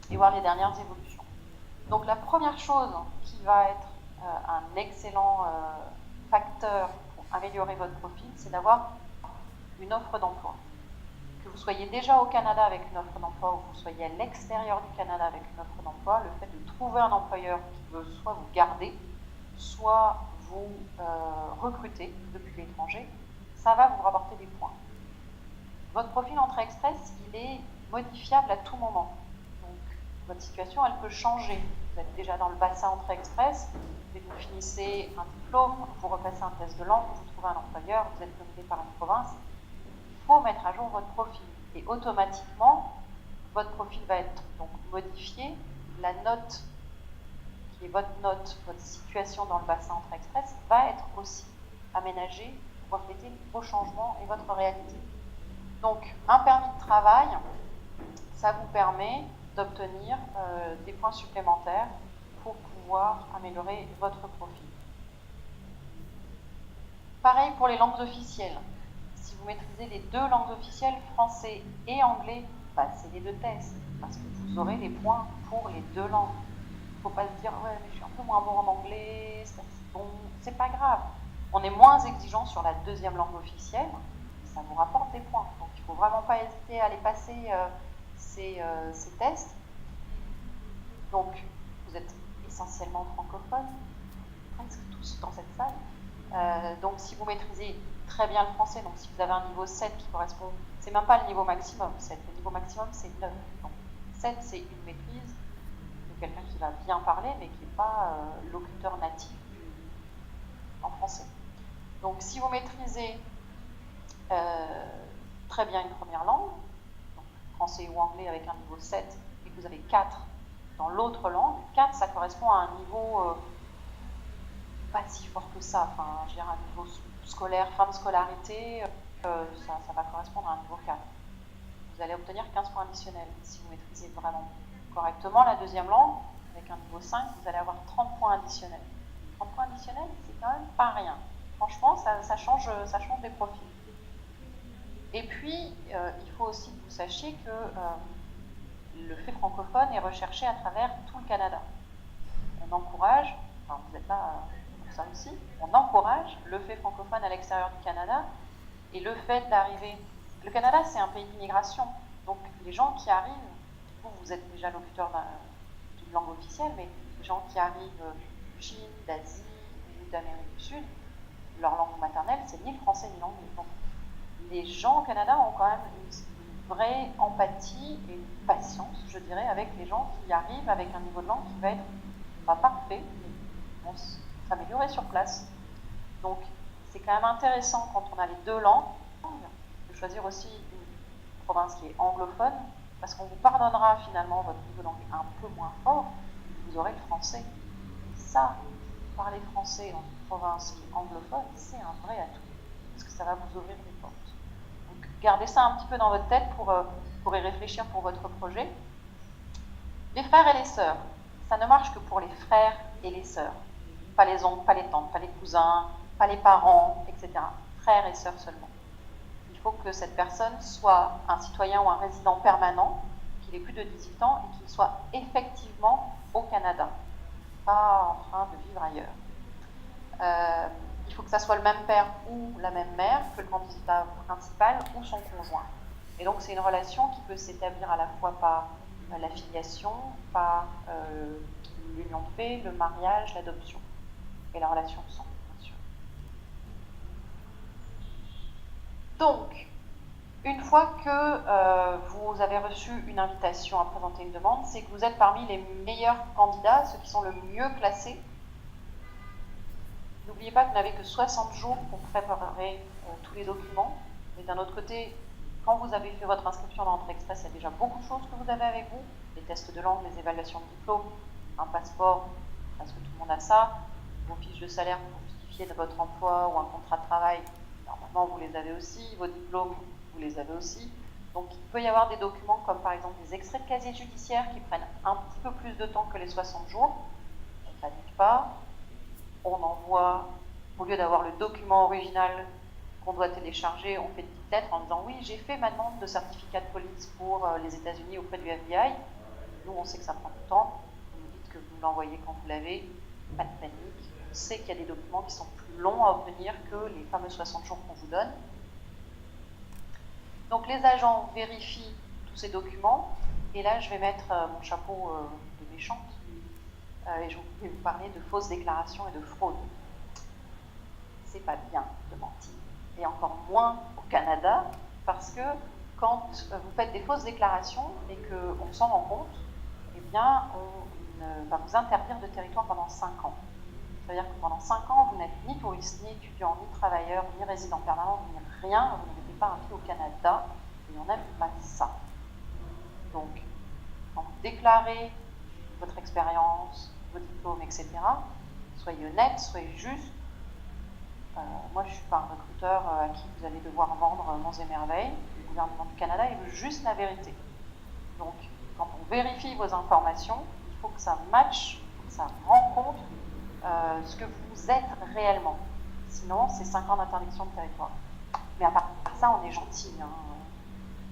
et voir les dernières évolutions. Donc la première chose qui va être un excellent facteur pour améliorer votre profil, c'est d'avoir une offre d'emploi. Que vous soyez déjà au Canada avec une offre d'emploi ou que vous soyez à l'extérieur du Canada avec une offre d'emploi, le fait de trouver un employeur qui veut soit vous garder, soit vous recruter depuis l'étranger, ça va vous rapporter des points. Votre profil Entrée Express, il est modifiable à tout moment. Donc, votre situation, elle peut changer. Vous êtes déjà dans le bassin Entrée Express, et vous finissez un diplôme, vous repassez un test de langue, vous trouvez un employeur, vous êtes nominé par une province. Il faut mettre à jour votre profil. Et automatiquement, votre profil va être donc modifié. La note, qui est votre note, votre situation dans le bassin Entrée Express, va être aussi aménagée pour refléter vos changements et votre réalité. Donc, un permis de travail, ça vous permet d'obtenir des points supplémentaires pour pouvoir améliorer votre profil. Pareil pour les langues officielles. Si vous maîtrisez les deux langues officielles, français et anglais, passez les deux tests, parce que vous aurez des points pour les deux langues. Il ne faut pas se dire « ouais, mais je suis un peu moins bon en anglais, c'est pas si bon », c'est pas grave. On est moins exigeant sur la deuxième langue officielle, ça vous rapporte des points. Donc il ne faut vraiment pas hésiter à aller passer ces tests. Donc vous êtes essentiellement francophone, presque tous dans cette salle. Donc si vous maîtrisez très bien le français, donc si vous avez un niveau 7 qui correspond, c'est même pas le niveau maximum, 7, le niveau maximum c'est 9. Donc 7 c'est une maîtrise de quelqu'un qui va bien parler mais qui n'est pas locuteur natif en français. Donc si vous maîtrisez très bien une première langue, donc français ou anglais avec un niveau 7, et que vous avez 4 dans l'autre langue, 4 ça correspond à un niveau pas si fort que ça, enfin je dirais un niveau scolaire, fin de scolarité, ça va correspondre à un niveau 4. Vous allez obtenir 15 points additionnels si vous maîtrisez vraiment correctement la deuxième langue, avec un niveau 5, vous allez avoir 30 points additionnels. 30 points additionnels, c'est quand même pas rien. Franchement, ça change des profils. Et puis, il faut aussi que vous sachiez que le fait francophone est recherché à travers tout le Canada. On encourage, enfin vous êtes là pour ça aussi, on encourage le fait francophone à l'extérieur du Canada et le fait d'arriver... Le Canada, c'est un pays d'immigration, donc les gens qui arrivent, vous êtes déjà locuteur d'une langue officielle, mais les gens qui arrivent de Chine, d'Asie ou d'Amérique du Sud, leur langue maternelle, c'est ni le français ni l'anglais. Donc, les gens au Canada ont quand même une vraie empathie et une patience, je dirais, avec les gens qui arrivent avec un niveau de langue qui va être pas parfait, mais vont s'améliorer sur place. Donc, c'est quand même intéressant quand on a les deux langues, de choisir aussi une province qui est anglophone, parce qu'on vous pardonnera finalement votre niveau de langue un peu moins fort, vous aurez le français. Et ça, parler français dans une province qui est anglophone, c'est un vrai atout, parce que ça va vous ouvrir des portes. Donc, gardez ça un petit peu dans votre tête pour y réfléchir pour votre projet. Les frères et les sœurs, ça ne marche que pour les frères et les sœurs. Pas les oncles, pas les tantes, pas les cousins, pas les parents, etc. Frères et sœurs seulement. Il faut que cette personne soit un citoyen ou un résident permanent, qu'il ait plus de 18 ans et qu'il soit effectivement au Canada, pas en train de vivre ailleurs. Il faut que ça soit le même père ou la même mère que le candidat principal ou son conjoint. Et donc c'est une relation qui peut s'établir à la fois par la filiation, par l'union de fait, le mariage, l'adoption et la relation de sang, bien sûr. Donc, une fois que vous avez reçu une invitation à présenter une demande, c'est que vous êtes parmi les meilleurs candidats, ceux qui sont le mieux classés. N'oubliez pas que vous n'avez que 60 jours pour préparer tous les documents. Mais d'un autre côté, quand vous avez fait votre inscription dans Entrée Express, il y a déjà beaucoup de choses que vous avez avec vous. Les tests de langue, les évaluations de diplôme, un passeport, parce que tout le monde a ça, vos fiches de salaire pour justifier de votre emploi ou un contrat de travail, normalement vous les avez aussi, vos diplômes, vous les avez aussi. Donc il peut y avoir des documents comme par exemple des extraits de casier judiciaire qui prennent un petit peu plus de temps que les 60 jours. Ne panique pas. On envoie, au lieu d'avoir le document original qu'on doit télécharger, on fait une petite lettre en disant oui, j'ai fait ma demande de certificat de police pour les États-Unis auprès du FBI. Nous, on sait que ça prend du temps. Vous nous dites que vous l'envoyez quand vous l'avez. Pas de panique. On sait qu'il y a des documents qui sont plus longs à obtenir que les fameux 60 jours qu'on vous donne. Donc les agents vérifient tous ces documents. Et là, je vais mettre mon chapeau de méchante. Et je vais vous parler de fausses déclarations et de fraude. C'est pas bien de mentir. Et encore moins au Canada, parce que quand vous faites des fausses déclarations et qu'on s'en rend compte, eh bien, on va vous interdire de territoire pendant 5 ans. C'est-à-dire que pendant 5 ans, vous n'êtes ni touriste, ni étudiant, ni travailleur, ni résident permanent, ni rien, vous ne mettez pas un pied au Canada, et on n'aime pas ça. Donc, quand vous déclarez votre expérience, vos diplômes, etc., soyez honnête, soyez juste. Moi, je ne suis pas un recruteur à qui vous allez devoir vendre monts et merveilles. Le gouvernement du Canada, il veut juste la vérité. Donc, quand on vérifie vos informations, il faut que ça matche, que ça rencontre ce que vous êtes réellement. Sinon, c'est 5 ans d'interdiction de territoire. Mais à part ça, on est gentil. Hein.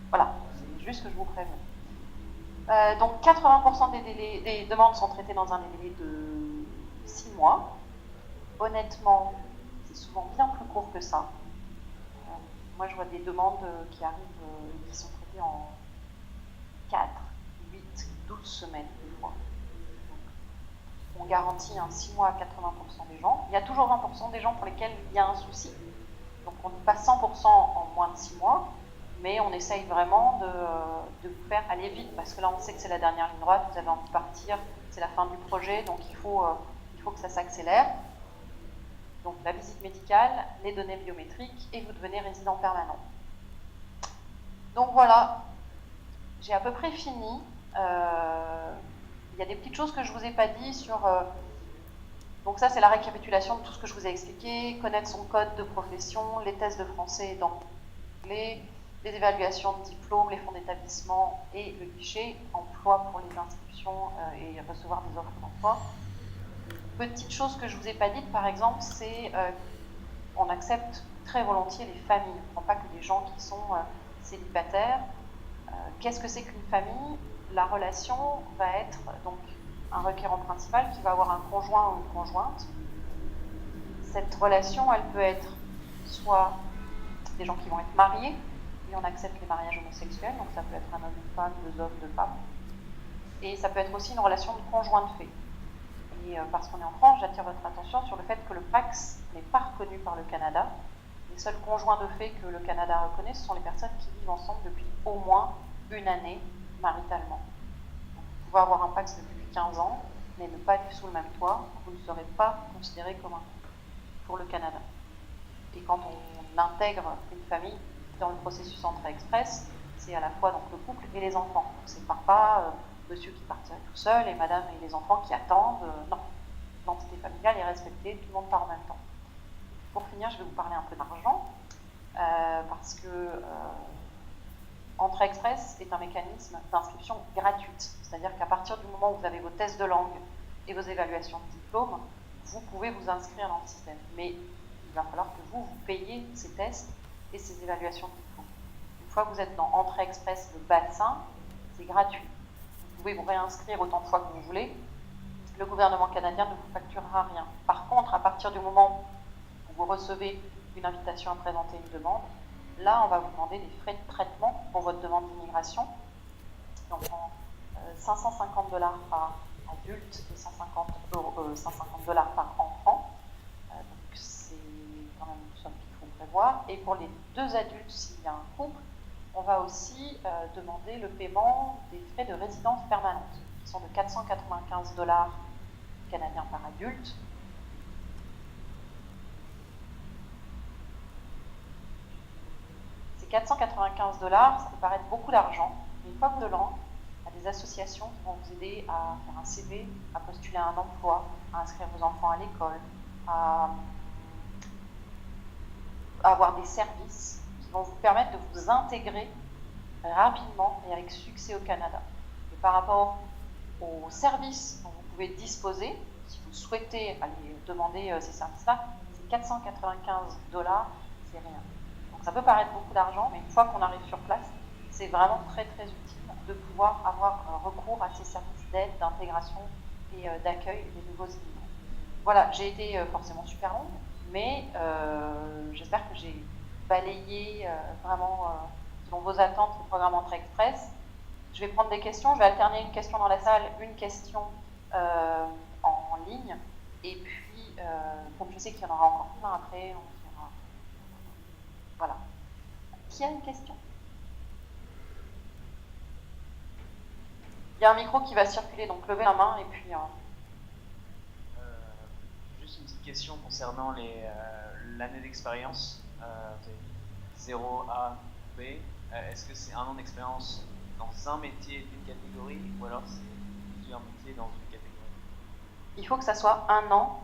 Voilà, c'est juste que je vous préviens. Donc, 80% des demandes sont traitées dans un délai de 6 mois. Honnêtement, c'est souvent bien plus court que ça. Moi, je vois des demandes qui arrivent, qui sont traitées en 4, 8, 12 semaines des fois. Donc, on garantit 6 mois à 80% des gens. Il y a toujours 20% des gens pour lesquels il y a un souci. Donc, on ne dit pas 100% en moins de 6 mois, mais on essaye vraiment de vous faire aller vite, parce que là, on sait que c'est la dernière ligne droite, vous avez envie de partir, c'est la fin du projet, donc il faut que ça s'accélère. Donc la visite médicale, les données biométriques, et vous devenez résident permanent. Donc voilà, j'ai à peu près fini. Il y a des petites choses que je ne vous ai pas dit sur... donc ça, c'est la récapitulation de tout ce que je vous ai expliqué, connaître son code de profession, les tests de français et d'anglais, les évaluations de diplômes, les fonds d'établissement et le guichet emploi pour les inscriptions et recevoir des offres d'emploi. Petite chose que je ne vous ai pas dite, par exemple, c'est qu'on accepte très volontiers les familles. On ne prend pas que des gens qui sont célibataires. Qu'est-ce que c'est qu'une famille? La relation va être donc un requérant principal qui va avoir un conjoint ou une conjointe. Cette relation, elle peut être soit des gens qui vont être mariés, et on accepte les mariages homosexuels, donc ça peut être un homme, une femme, 2 hommes, 2 femmes. Et ça peut être aussi une relation de conjoint de fait. Et parce qu'on est en France, j'attire votre attention sur le fait que le PACS n'est pas reconnu par le Canada. Les seuls conjoints de fait que le Canada reconnaît, ce sont les personnes qui vivent ensemble depuis au moins une année maritalement. Donc, vous pouvez avoir un PACS depuis 15 ans, mais ne pas vivre sous le même toit, vous ne serez pas considéré comme un couple pour le Canada. Et quand on intègre une famille dans le processus entrée express, c'est à la fois donc, le couple et les enfants. On ne sépare pas monsieur qui partirait tout seul et madame et les enfants qui attendent. Non, l'entité familiale est respectée, tout le monde part en même temps. Pour finir, je vais vous parler un peu d'argent, parce que Entrée Express est un mécanisme d'inscription gratuite. C'est-à-dire qu'à partir du moment où vous avez vos tests de langue et vos évaluations de diplôme, vous pouvez vous inscrire dans le système. Mais il va falloir que vous payiez ces tests et ces évaluations de diplôme. Une fois que vous êtes dans Entrée Express, le bassin, c'est gratuit. Vous pouvez vous réinscrire autant de fois que vous voulez. Le gouvernement canadien ne vous facturera rien. Par contre, à partir du moment où vous recevez une invitation à présenter une demande, là, on va vous demander des frais de traitement pour votre demande d'immigration. Donc, 550 $ par adulte et 550 $ par enfant. Donc, c'est quand même une somme qu'il faut prévoir. Et pour les 2 adultes, s'il y a un couple, on va aussi demander le paiement des frais de résidence permanente, qui sont de 495 $ canadiens par adulte. Ces 495 $, ça peut paraître beaucoup d'argent, mais une fois que vous l'avez, il y a des associations qui vont vous aider à faire un CV, à postuler à un emploi, à inscrire vos enfants à l'école, à avoir des services qui vont vous permettre de vous intégrer rapidement et avec succès au Canada. Et par rapport aux services dont vous pouvez disposer, si vous souhaitez aller demander ces services-là, c'est 495 $, c'est rien. Ça peut paraître beaucoup d'argent, mais une fois qu'on arrive sur place, c'est vraiment très très utile de pouvoir avoir recours à ces services d'aide, d'intégration et d'accueil des nouveaux immigrants. Voilà, j'ai été forcément super longue, mais j'espère que j'ai balayé vraiment, selon vos attentes, le programme Entrée Express. Je vais prendre des questions, je vais alterner une question dans la salle, une question en ligne, et puis, comme je sais qu'il y en aura encore plein après, on dira... Voilà. Qui a une question? Il y a un micro qui va circuler, donc levez la main, et puis... Juste une petite question concernant l'année d'expérience, 0A, B. Est-ce que c'est un an d'expérience dans un métier d'une catégorie, ou alors c'est plusieurs métiers dans une catégorie? Il faut que ça soit un an,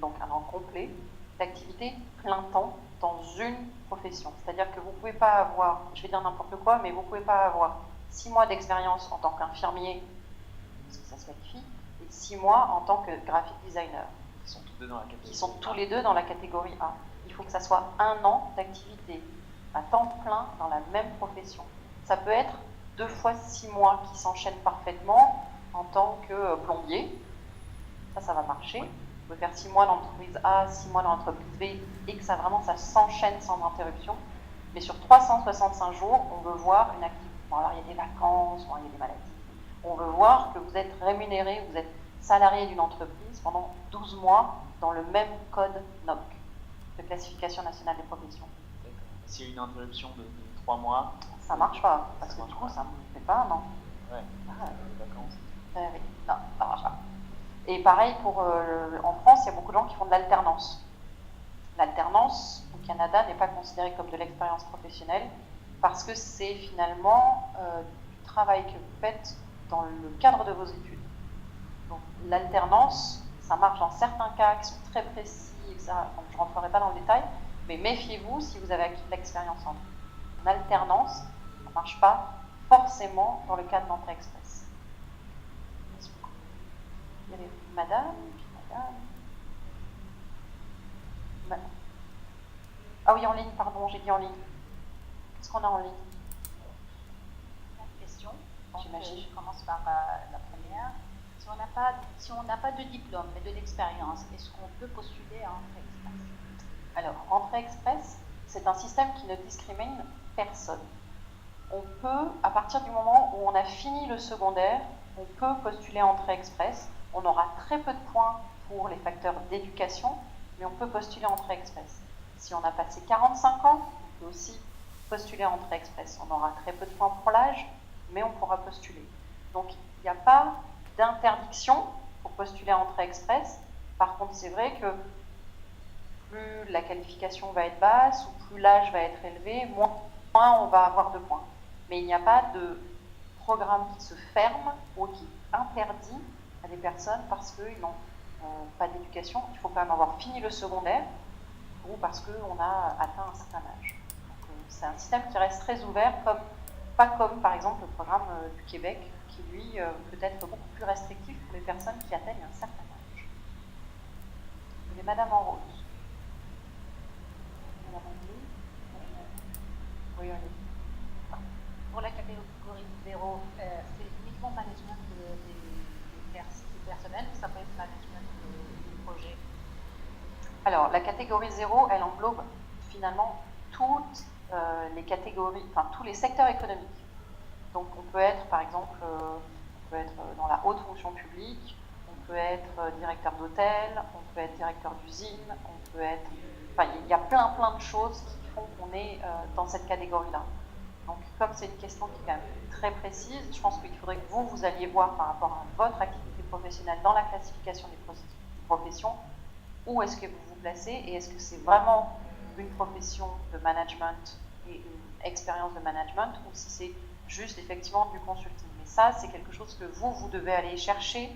donc un an complet, d'activité plein temps dans une profession. C'est-à-dire que vous ne pouvez pas avoir, je vais dire n'importe quoi, mais vous ne pouvez pas avoir 6 mois d'expérience en tant qu'infirmier, parce que ça se qualifie, et 6 mois en tant que graphic designer. Qui sont tous deux dans la catégorie Qui sont tous les deux dans la catégorie A. Il faut que ça soit un an d'activité à temps plein dans la même profession. Ça peut être 2 fois 6 mois qui s'enchaînent parfaitement en tant que plombier. Ça va marcher. Vous pouvez faire 6 mois dans l'entreprise A, 6 mois dans l'entreprise B, et que ça s'enchaîne sans interruption. Mais sur 365 jours, on veut voir une activité. Bon, alors il y a des vacances, bon, il y a des maladies. On veut voir que vous êtes rémunéré, vous êtes salarié d'une entreprise pendant 12 mois dans le même code NOC, de classification nationale des professions. D'accord. S'il y a une interruption de 3 mois... Ça marche pas, parce que du coup, ça ne fait pas un an. Ouais, les vacances. Oui, non, ça marche pas. Et pareil, en France, il y a beaucoup de gens qui font de l'alternance. L'alternance, au Canada, n'est pas considérée comme de l'expérience professionnelle, parce que c'est finalement du travail que vous faites dans le cadre de vos études. Donc l'alternance, ça marche dans certains cas qui sont très précis, etc. Donc je ne rentrerai pas dans le détail, mais méfiez-vous si vous avez acquis de l'expérience en alternance, ça ne marche pas forcément dans le cadre d'entrée express. Il y avait madame, puis madame. Ah oui, en ligne, pardon, j'ai dit en ligne. Qu'est-ce qu'on a en ligne? Une question. J'imagine. Je commence par la première. Si on n'a pas de diplôme, mais de l'expérience, est-ce qu'on peut postuler à Entrée Express? Alors, Entrée Express, c'est un système qui ne discrimine personne. On peut, à partir du moment où on a fini le secondaire, on peut postuler à Entrée Express. On aura très peu de points pour les facteurs d'éducation, mais on peut postuler à Entrée Express. Si on a passé 45 ans, on peut aussi postuler à Entrée Express. On aura très peu de points pour l'âge, mais on pourra postuler. Donc, il n'y a pas d'interdiction pour postuler à Entrée Express. Par contre, c'est vrai que plus la qualification va être basse ou plus l'âge va être élevé, moins on va avoir de points. Mais il n'y a pas de programme qui se ferme ou qui interdit à des personnes parce qu'ils n'ont pas d'éducation. Il faut quand même avoir fini le secondaire ou parce qu'on a atteint un certain âge. C'est un système qui reste très ouvert, pas comme par exemple le programme du Québec, qui lui peut être beaucoup plus restrictif pour les personnes qui atteignent un certain âge. Et Madame en rose. Madame en bleu. Oui, allez. Pour la catégorie 0, c'est uniquement management du personnel ou ça peut être management du projet? Alors, la catégorie 0, elle englobe finalement toutes les catégories, enfin tous les secteurs économiques. Donc, on peut être, par exemple, dans la haute fonction publique, on peut être directeur d'hôtel, on peut être directeur d'usine, on peut être... Enfin, il y a plein de choses qui font qu'on est dans cette catégorie-là. Donc, comme c'est une question qui est quand même très précise, je pense qu'il faudrait que vous alliez voir par rapport à votre activité professionnelle dans la classification des professions, où est-ce que vous vous placez et est-ce que c'est vraiment une profession de management et une expérience de management ou si c'est juste effectivement du consulting. Mais ça, c'est quelque chose que vous devez aller chercher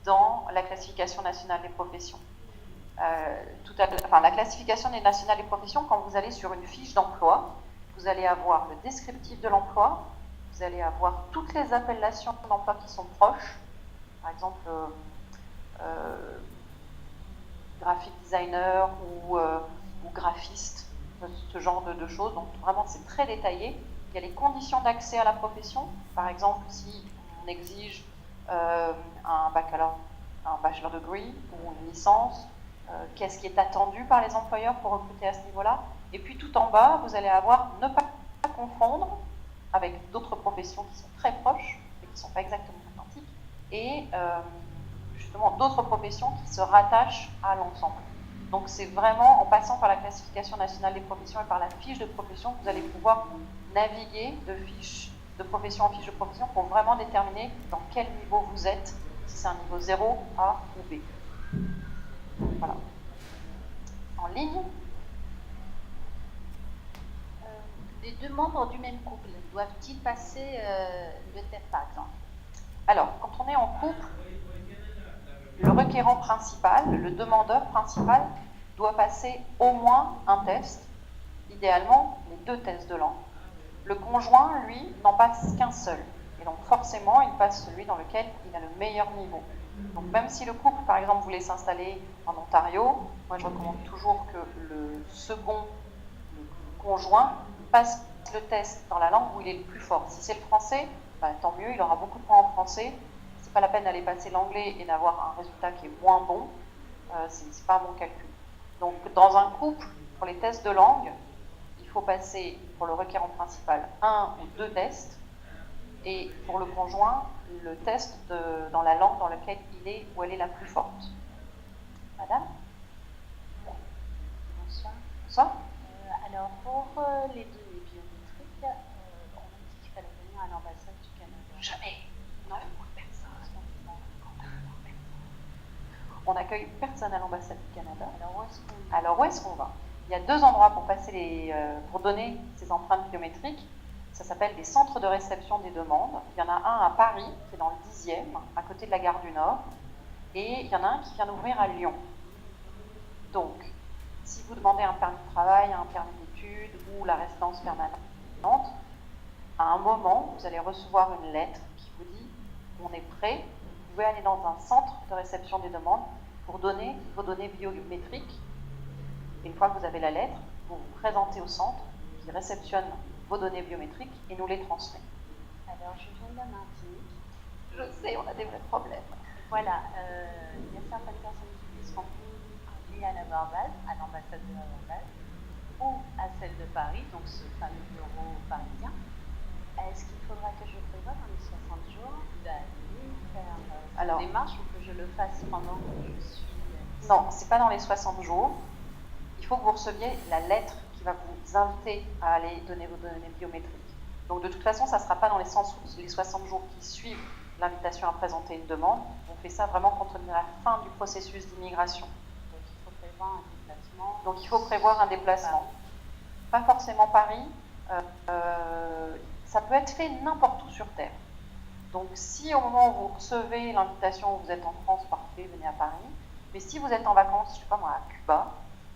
dans la classification nationale des professions. La classification nationale des professions, quand vous allez sur une fiche d'emploi, vous allez avoir le descriptif de l'emploi, vous allez avoir toutes les appellations d'emploi qui sont proches, par exemple graphic designer ou graphiste, ce genre de choses. Donc vraiment, c'est très détaillé. Il y a les conditions d'accès à la profession. Par exemple, si on exige un bachelor degree ou une licence, qu'est-ce qui est attendu par les employeurs pour recruter à ce niveau-là. Et puis tout en bas, vous allez avoir ne pas confondre avec d'autres professions qui sont très proches, mais qui ne sont pas exactement identiques, et justement d'autres professions qui se rattachent à l'ensemble. Donc c'est vraiment en passant par la classification nationale des professions et par la fiche de profession que vous allez pouvoir naviguer de fiche de profession en fiche de profession pour vraiment déterminer dans quel niveau vous êtes, si c'est un niveau 0, A ou B. Voilà. En ligne. Les deux membres du même couple doivent-ils passer le test, par exemple? Alors, quand on est en couple, le requérant principal, le demandeur principal, doit passer au moins un test, idéalement les 2 tests de langue. Le conjoint, lui, n'en passe qu'un seul. Et donc forcément, il passe celui dans lequel il a le meilleur niveau. Donc même si le couple, par exemple, voulait s'installer en Ontario, moi je recommande toujours que le second, le conjoint, passe le test dans la langue où il est le plus fort. Si c'est le français, bah, tant mieux, il aura beaucoup de points en français. C'est pas la peine d'aller passer l'anglais et d'avoir un résultat qui est moins bon. C'est pas un bon calcul. Donc dans un couple, pour les tests de langue, il faut passer pour le requérant principal 1 ou 2 tests, et pour le conjoint, le test dans la langue dans laquelle il est ou elle est la plus forte. Madame? Bonsoir. Bonsoir. Alors, pour les données biométriques, on a dit qu'il fallait venir à l'ambassade du Canada. Jamais. Non, personne. On n'accueille personne à l'ambassade du Canada. Alors où est-ce qu'on va? Il y a 2 endroits pour passer pour donner ces empreintes biométriques. Ça s'appelle des centres de réception des demandes. Il y en a un à Paris, qui est dans le 10e, à côté de la gare du Nord. Et il y en a un qui vient d'ouvrir à Lyon. Donc, si vous demandez un permis de travail, un permis d'études ou la résidence permanente, à un moment, vous allez recevoir une lettre qui vous dit « On est prêt, vous pouvez aller dans un centre de réception des demandes pour donner vos données biométriques. » Et une fois que vous avez la lettre, vous vous présentez au centre qui réceptionne vos données biométriques et nous les transmet. Alors, je viens de la Martinique. Je sais, on a des vrais problèmes. Voilà, il y a certaines personnes qui seront aller à la Barbade, à l'ambassade de la Barbade, ou à celle de Paris, donc ce fameux bureau parisien. Est-ce qu'il faudra que je prévoie dans les 60 jours d'aller faire cette démarche ou que je le fasse pendant que je suis... Non, c'est pas dans les 60 jours. Il faut que vous receviez la lettre qui va vous inviter à aller donner vos données biométriques. Donc de toute façon, ça ne sera pas dans les 60 jours qui suivent l'invitation à présenter une demande. On fait ça vraiment quand on est à la fin du processus d'immigration. Donc il faut prévoir un déplacement. Donc il faut prévoir un déplacement. Pas forcément Paris. Ça peut être fait n'importe où sur Terre. Donc si au moment où vous recevez l'invitation, vous êtes en France, parfait, venez à Paris. Mais si vous êtes en vacances, je sais pas moi, à Cuba,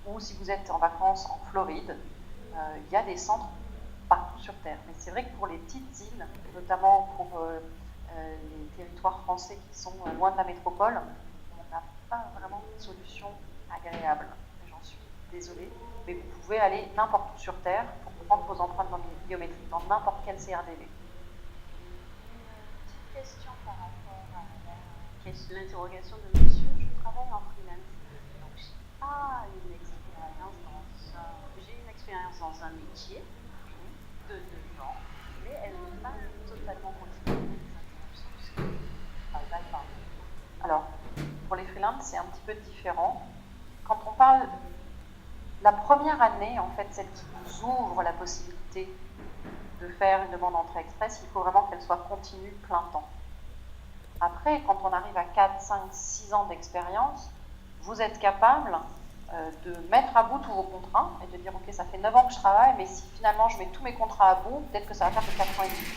ou si vous êtes en vacances en Floride, il y a des centres partout sur Terre. Mais c'est vrai que pour les petites îles, notamment pour les territoires français qui sont loin de la métropole, on n'a pas vraiment de solution agréable. J'en suis désolée, mais vous pouvez aller n'importe où sur Terre pour prendre vos empreintes biométriques dans n'importe quel CRDV. Petite question par rapport à l'interrogation de monsieur. Je travaille en freelance, donc j'ai une expérience dans un métier de 2 ans, mais elle n'est pas totalement continue. Alors, pour les freelances, c'est un petit peu différent. Quand on parle, la première année, en fait, celle qui vous ouvre la possibilité de faire une demande d'entrée express, il faut vraiment qu'elle soit continue plein temps. Après, quand on arrive à 4, 5, 6 ans d'expérience, vous êtes capable de mettre à bout tous vos contrats et de dire ok, ça fait 9 ans que je travaille, mais si finalement je mets tous mes contrats à bout, peut-être que ça va faire que 4 ans et demi.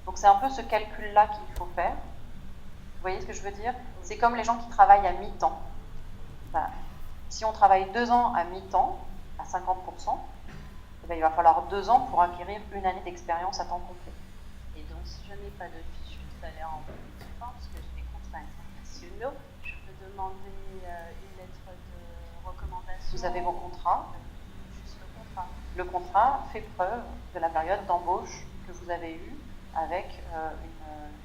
Donc c'est un peu ce calcul-là qu'il faut faire. Vous voyez ce que je veux dire? C'est comme les gens qui travaillent à mi-temps. Enfin, si on travaille 2 ans à mi-temps, à 50%, eh bien, il va falloir 2 ans pour acquérir une année d'expérience à temps complet. Et donc si je n'ai pas de fiche de salaire en temps, parce que j'ai des contrats internationaux, je peux demander une lettre de recommandation. Vous avez vos contrats? Juste le contrat. contrat. Le contrat fait preuve de la période d'embauche que vous avez eue avec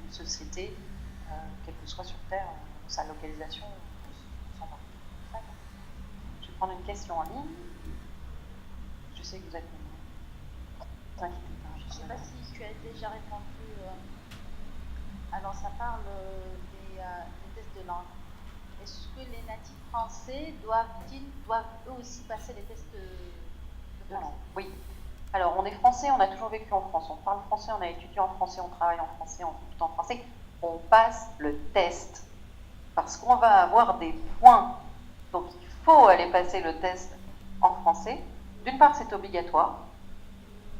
une société, quelle que soit sur Terre, sa localisation, on s'en va. D'accord. Je vais prendre une question en ligne. Je sais que vous êtes... Ne t'inquiète pas. Je ne sais pas si tu as déjà répondu. Alors, ça parle des tests de langue. Est-ce que les natifs français doivent eux aussi passer les tests de langue? Oui. Alors, on est français, on a toujours vécu en France. On parle français, on a étudié en français, on travaille en français, on vit tout en français. On passe le test parce qu'on va avoir des points. Donc, il faut aller passer le test en français. D'une part, c'est obligatoire.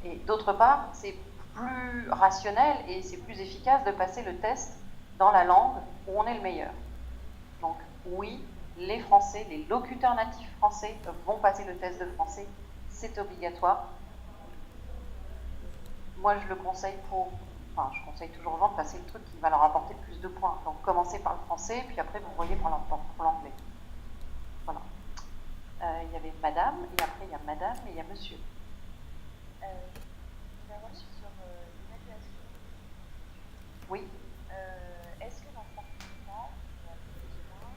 Et d'autre part, c'est plus rationnel et c'est plus efficace de passer le test dans la langue où on est le meilleur. Donc oui, les Français, les locuteurs natifs français vont passer le test de français, c'est obligatoire. Moi, je le conseille je conseille toujours aux gens de passer le truc qui va leur apporter le plus de points. Donc commencez par le français, puis après vous voyez pour l'anglais. Voilà. Il y avait madame, et après il y a madame, et il y a monsieur. J'ai reçu sur l'évaluation. Oui. Est-ce que dans certains cas, il y a besoin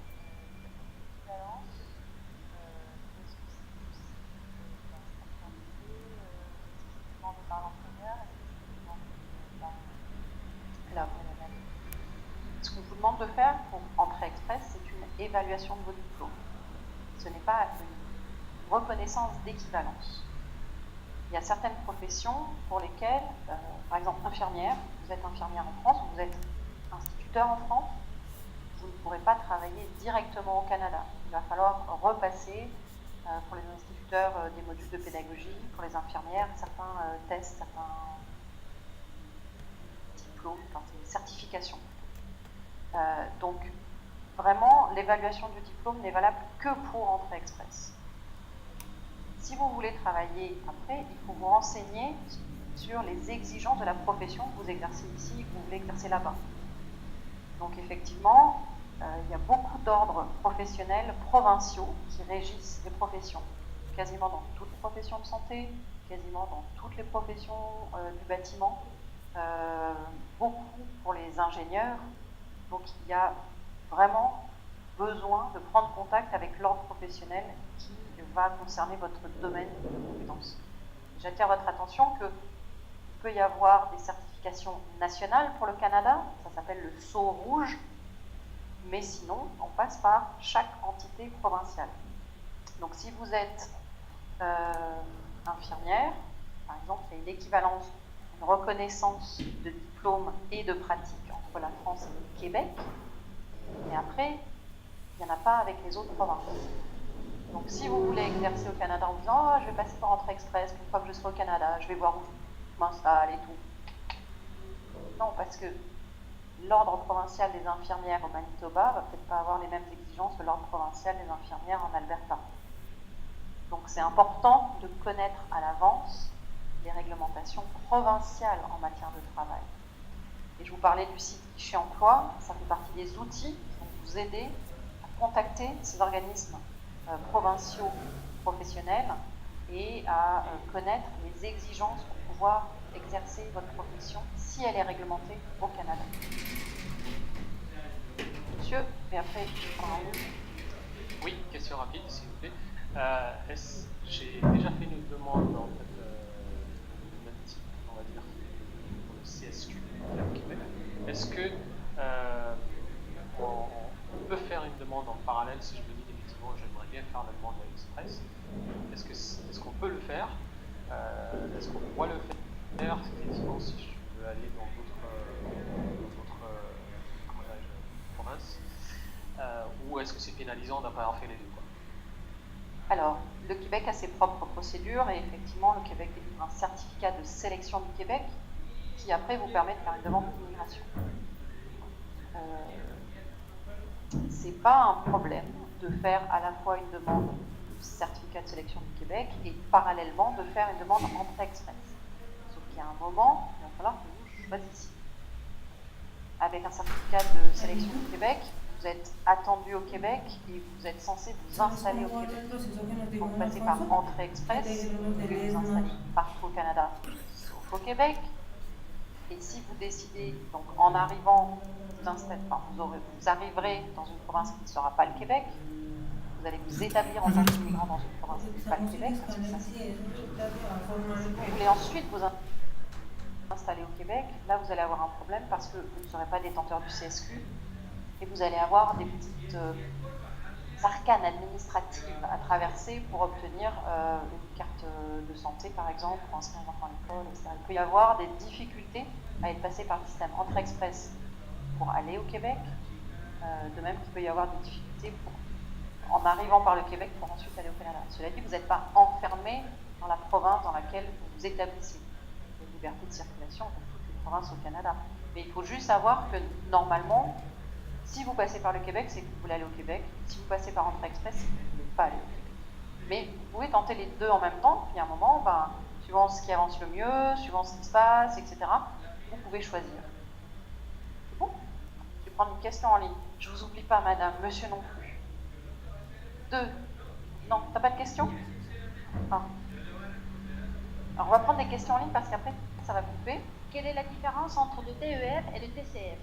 d'équivalence est-ce que c'est possible dans certains métiers demandé par l'employeur? Est-ce que c'est demandé par Alors, ce qu'on vous demande de faire pour Entrée Express, c'est une évaluation de vos diplômes. Ce n'est pas une reconnaissance d'équivalence. Il y a certaines professions pour lesquelles, par exemple infirmière, vous êtes infirmière en France, vous êtes instituteur en France, vous ne pourrez pas travailler directement au Canada. Il va falloir repasser pour les instituteurs des modules de pédagogie, pour les infirmières, certains tests, certains diplômes, enfin c'est une certification. Donc vraiment, l'évaluation du diplôme n'est valable que pour Entrée Express. Si vous voulez travailler après, il faut vous renseigner sur les exigences de la profession que vous exercez ici et que vous voulez exercer là-bas. Donc effectivement, il y a beaucoup d'ordres professionnels provinciaux qui régissent les professions. Quasiment dans toutes les professions de santé, quasiment dans toutes les professions du bâtiment, beaucoup pour les ingénieurs. Donc il y a vraiment besoin de prendre contact avec l'ordre professionnel qui va concerner votre domaine de compétences. J'attire votre attention qu'il peut y avoir des certifications nationales pour le Canada, ça s'appelle le sceau rouge, mais sinon, on passe par chaque entité provinciale. Donc si vous êtes infirmière, par exemple, il y a une équivalence, une reconnaissance de diplôme et de pratique entre la France et le Québec, et après, il n'y en a pas avec les autres provinces. Donc si vous voulez exercer au Canada en disant « je vais passer par Entrée Express, une fois que je serai au Canada, je vais voir où je m'installe et tout ». Non, parce que l'ordre provincial des infirmières au Manitoba va peut-être pas avoir les mêmes exigences que l'ordre provincial des infirmières en Alberta. Donc c'est important de connaître à l'avance les réglementations provinciales en matière de travail. Et je vous parlais du site Guichet Emploi, ça fait partie des outils qui vont vous aider à contacter ces organismes provinciaux professionnels et à connaître les exigences pour pouvoir exercer votre profession si elle est réglementée au Canada. Monsieur, et après, oui, question rapide, s'il vous plaît. J'ai déjà fait une demande en fait, du même type, on va dire, pour le CSQ au Québec. Est-ce que on peut faire une demande en parallèle si je me dis effectivement j'aimerais bien faire la demande à l'Express? Est-ce qu'on peut le faire? Est-ce qu'on doit le faire effectivement si je veux aller dans d'autres provinces? Ou est-ce que c'est pénalisant d'avoir avoir fait les deux, quoi? Alors, le Québec a ses propres procédures et effectivement, le Québec délivre un certificat de sélection du Québec qui après vous permet de faire une demande d'immigration. C'est pas un problème de faire à la fois une demande de certificat de sélection du Québec et parallèlement de faire une demande Entrée Express. Sauf qu'il y a un moment, il va falloir que vous choisissiez. Avec un certificat de sélection du Québec, vous êtes attendu au Québec et vous êtes censé vous installer au Québec. Donc vous passez par entrée express, vous pouvez vous installer partout au Canada, sauf au Québec. Et si vous décidez, donc en arrivant, vous arriverez dans une province qui ne sera pas le Québec, vous allez vous établir en tant qu'immigrant dans une province qui n'est pas le Québec, parce que ça c'est... Vous voulez ensuite vous installer au Québec, là vous allez avoir un problème parce que vous ne serez pas détenteur du CSQ et vous allez avoir des petites arcanes administratives à traverser pour obtenir une carte de santé par exemple, pour inscrire un enfant à l'école, etc. Il peut y avoir des difficultés à être passé par le système Entrée Express pour aller au Québec, de même qu'il peut y avoir des difficultés en arrivant par le Québec pour ensuite aller au Canada. Cela dit, vous n'êtes pas enfermé dans la province dans laquelle vous vous établissez. Il y a une liberté de circulation dans toutes les provinces au Canada. Mais il faut juste savoir que normalement, si vous passez par le Québec, c'est que vous voulez aller au Québec. Si vous passez par Entrée Express, c'est que vous ne voulez pas aller au Québec. Mais vous pouvez tenter les deux en même temps, puis à un moment, suivant ce qui avance le mieux, suivant ce qui se passe, etc., vous pouvez choisir. C'est bon? Je vais prendre une question en ligne. Je ne vous oublie pas, madame, monsieur non plus. 2. Non, t'as pas de questions? Alors on va prendre des questions en ligne parce qu'après ça va couper. Quelle est la différence entre le TEF et le TCF?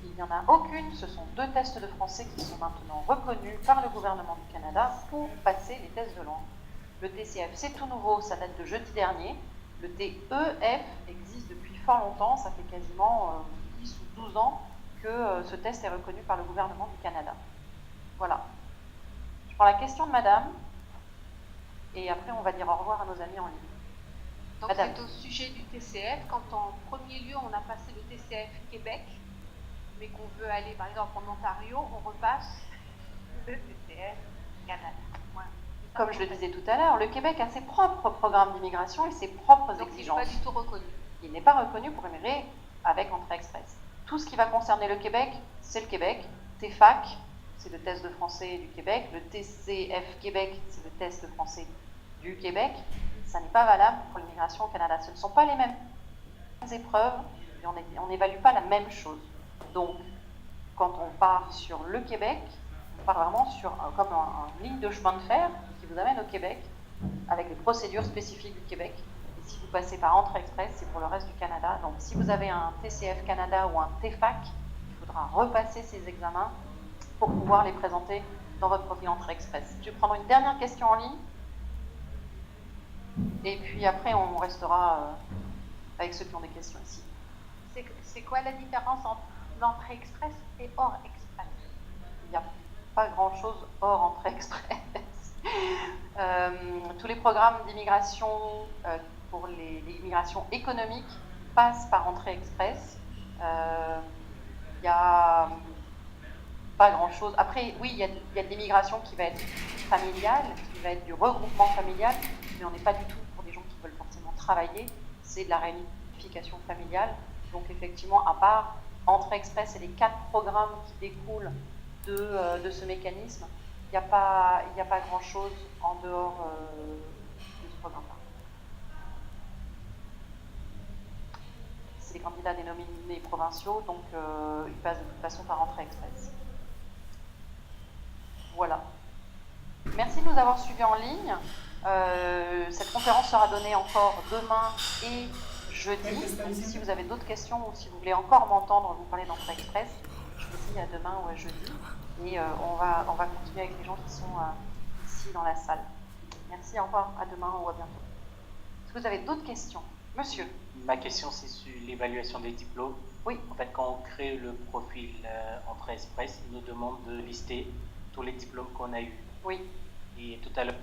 Il n'y en a aucune, ce sont 2 tests de français qui sont maintenant reconnus par le gouvernement du Canada pour passer les tests de langue. Le TCF c'est tout nouveau, ça date de jeudi dernier. Le TEF existe depuis fort longtemps, ça fait quasiment 10 ou 12 ans que ce test est reconnu par le gouvernement du Canada. Voilà. Je prends la question de madame et après on va dire au revoir à nos amis en ligne. Donc c'est au sujet du TCF, quand en premier lieu on a passé le TCF Québec, mais qu'on veut aller par exemple en Ontario, on repasse le TCF Canada. Voilà. Comme je le disais tout à l'heure, le Québec a ses propres programmes d'immigration et ses propres exigences. Il n'est pas du tout reconnu. Il n'est pas reconnu pour immigrer avec Entrée Express. Tout ce qui va concerner le Québec, c'est le Québec. TFAC, c'est le test de français du Québec. Le TCF Québec, c'est le test de français du Québec. Ça n'est pas valable pour l'immigration au Canada. Ce ne sont pas les mêmes épreuves et on n'évalue pas la même chose. Donc, quand on part sur le Québec, on part vraiment sur comme une ligne de chemin de fer qui vous amène au Québec avec les procédures spécifiques du Québec. Et si vous passez par Entrée Express, c'est pour le reste du Canada. Donc, si vous avez un TCF Canada ou un TFAC, il faudra repasser ces examens pour pouvoir les présenter dans votre profil Entrée Express. Je vais prendre une dernière question en ligne. Et puis après, on restera avec ceux qui ont des questions ici. C'est quoi la différence entre l'entrée express et hors express? Il n'y a pas grand-chose hors Entrée Express. Tous les programmes d'immigration pour les immigrations économiques passent par Entrée Express. Il n'y a pas grand-chose. Après, oui, il y a de l'immigration qui va être familiale, qui va être du regroupement familial, mais on n'est pas du tout pour des gens qui veulent forcément travailler, c'est de la réunification familiale. Donc effectivement, à part Entrée Express et les 4 programmes qui découlent de ce mécanisme, il n'y a pas grand-chose en dehors de ce programme-là. C'est des candidats dénominés provinciaux, donc ils passent de toute façon par Entrée Express. Voilà. Merci de nous avoir suivis en ligne. Cette conférence sera donnée encore demain et jeudi. Donc, si vous avez d'autres questions ou si vous voulez encore m'entendre vous parler d'Entrée Express, je vous dis à demain ou à jeudi. Et on va continuer avec les gens qui sont ici dans la salle. Merci, au revoir, à demain ou à bientôt. Est-ce que vous avez d'autres questions? Monsieur? Ma question, c'est sur l'évaluation des diplômes. Oui. En fait, quand on crée le profil Entrée Express, il nous demande de lister tous les diplômes qu'on a eus. Oui. Et tout à l'heure,